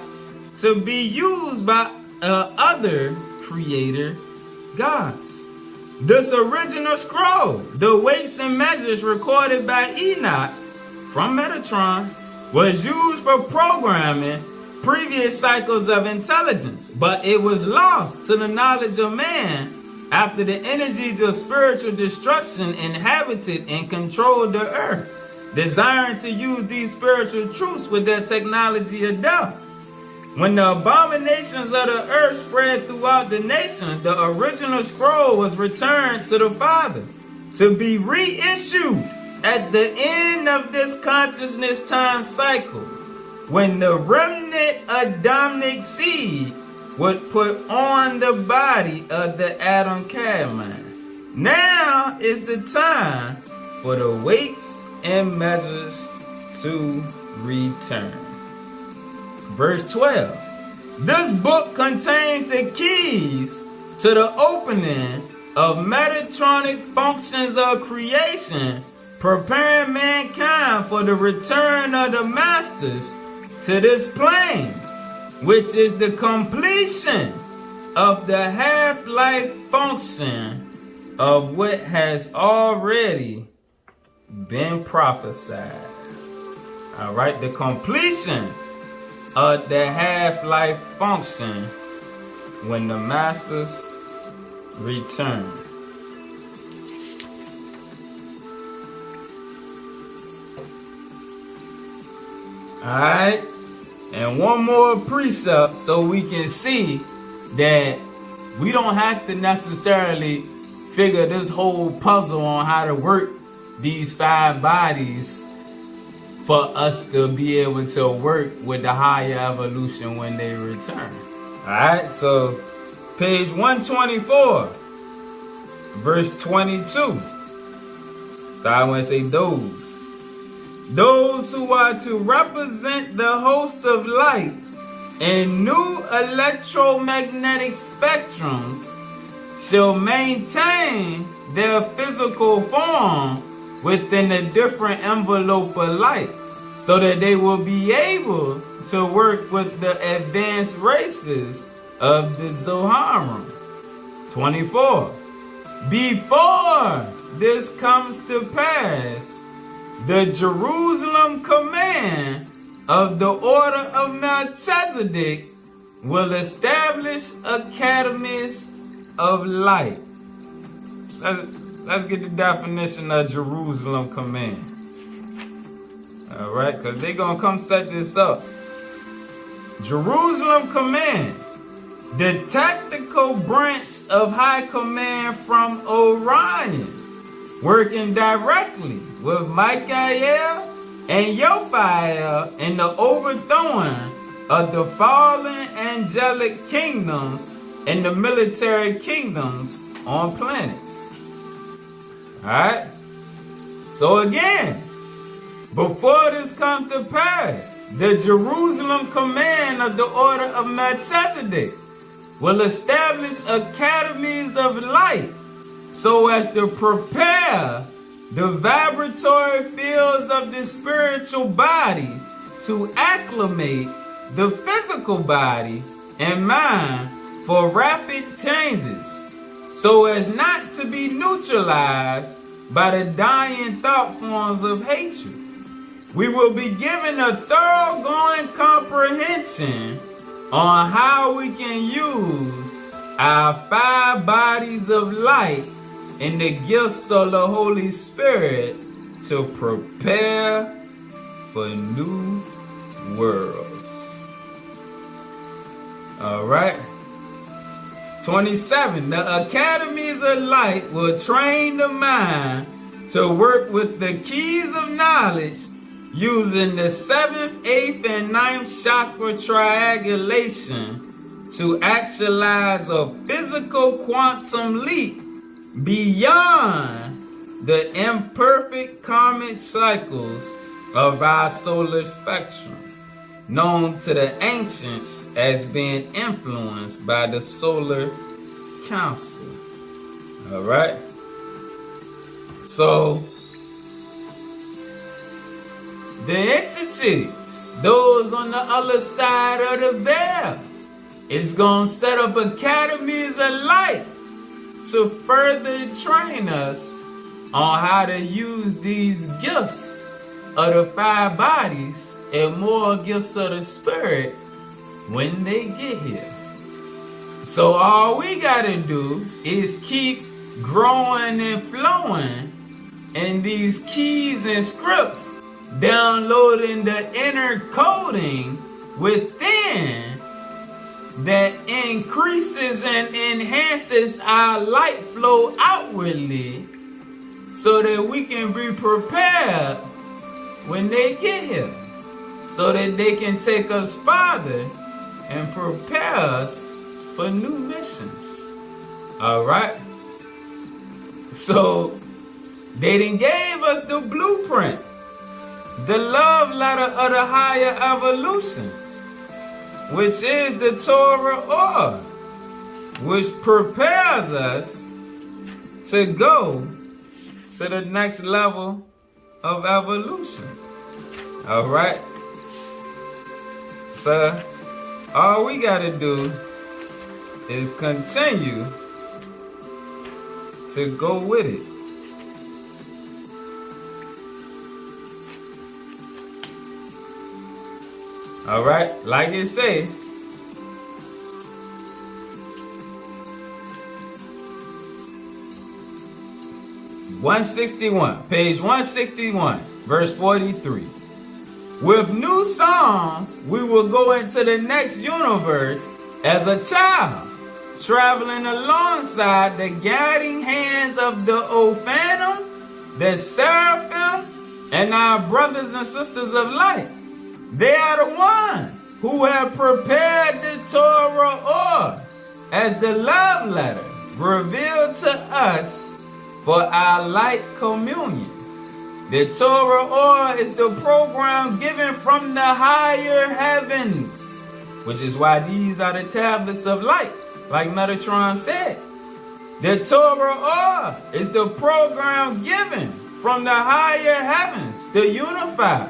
to be used by other creator gods. This original scroll, the weights and measures recorded by Enoch from Metatron, was used for programming previous cycles of intelligence, but it was lost to the knowledge of man after the energies of spiritual destruction inhabited and controlled the earth, desiring to use these spiritual truths with their technology of death. When the abominations of the earth spread throughout the nations, the original scroll was returned to the Father to be reissued at the end of this consciousness time cycle, when the remnant Adamic seed would put on the body of the Adam caveman. Now is the time for the weights and measures to return. Verse 12. This book contains the keys to the opening of Metatronic functions of creation, preparing mankind for the return of the masters to this plane, which is the completion of the half-life function of what has already been prophesied. All right, the completion of the half-life function when the masters return. All right. And one more precept so we can see that we don't have to necessarily figure this whole puzzle on how to work these 5 bodies for us to be able to work with the higher evolution when they return. Alright, so page 124, verse 22. So I want to say those. Those who are to represent the host of light in new electromagnetic spectrums shall maintain their physical form within a different envelope of light, so that they will be able to work with the advanced races of the Zoharim. 24. Before this comes to pass, the Jerusalem command of the order of Melchizedek will establish academies of light. Let's get the definition of Jerusalem command. All right, because they're going to come set this up. Jerusalem command, the tactical branch of high command from Orion, working directly with Michael and Yophael in the overthrowing of the fallen angelic kingdoms and the military kingdoms on planets. Alright? So again, before this comes to pass, the Jerusalem command of the order of Melchizedek will establish academies of light so as to prepare the vibratory fields of the spiritual body to acclimate the physical body and mind for rapid changes, so as not to be neutralized by the dying thought forms of hatred. We will be given a thoroughgoing comprehension on how we can use our 5 bodies of light and the gifts of the Holy Spirit to prepare for new worlds. Alright. 27. The academies of light will train the mind to work with the keys of knowledge using the 7th, 8th, and 9th chakra triangulation to actualize a physical quantum leap beyond the imperfect karmic cycles of our solar spectrum, known to the ancients as being influenced by the solar council. All right. So the entities, those on the other side of the veil, is going to set up academies of light to further train us on how to use these gifts of the 5 bodies and more gifts of the spirit when they get here. So all we got to do is keep growing and flowing in these keys and scripts, downloading the inner coding within that increases and enhances our light flow outwardly so that we can be prepared when they get here, so that they can take us farther and prepare us for new missions. All right? So they done gave us the blueprint, the love letter of the higher evolution, which is the Torah Or, which prepares us to go to the next level of evolution. All right? So all we got to do is continue to go with it. All right, like it say, page 161, verse 43. With new songs, we will go into the next universe as a child, traveling alongside the guiding hands of the Ophanim, the Seraphim, and our brothers and sisters of light. They are the ones who have prepared the Torah Or as the love letter revealed to us for our light communion. The Torah Or is the program given from the higher heavens, which is why these are the tablets of light, like Metatron said. The Torah Or is the program given from the higher heavens to unify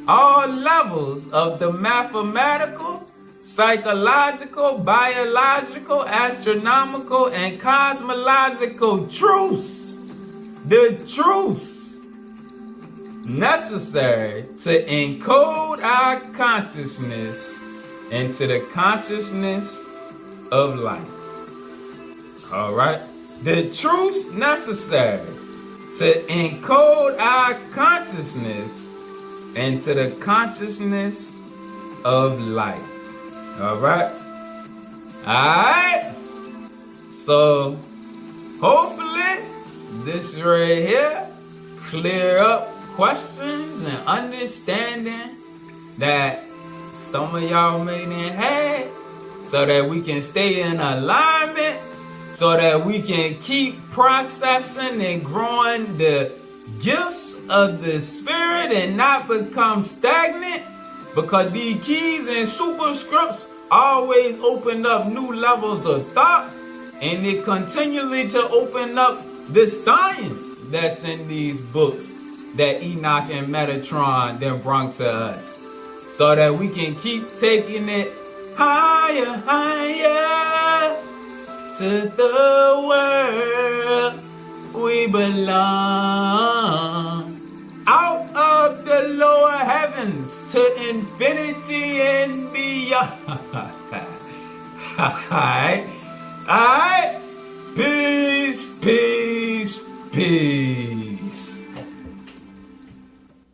all levels of the mathematical, psychological, biological, astronomical, and cosmological truths. The truths necessary to encode our consciousness into the consciousness of light. Alright? The truths necessary to encode our consciousness into the consciousness of light. Alright? Alright? So, hopefully, this right here clear up questions and understanding that some of y'all may not have, so that we can stay in alignment, so that we can keep processing and growing the gifts of the spirit and not become stagnant, because these keys and superscripts always open up new levels of thought, and they continually to open up the science that's in these books that Enoch and Metatron then brought to us, so that we can keep taking it higher, higher to the world we belong, out of the lower heavens to infinity and beyond. Alright? Alright? Peace, peace, peace.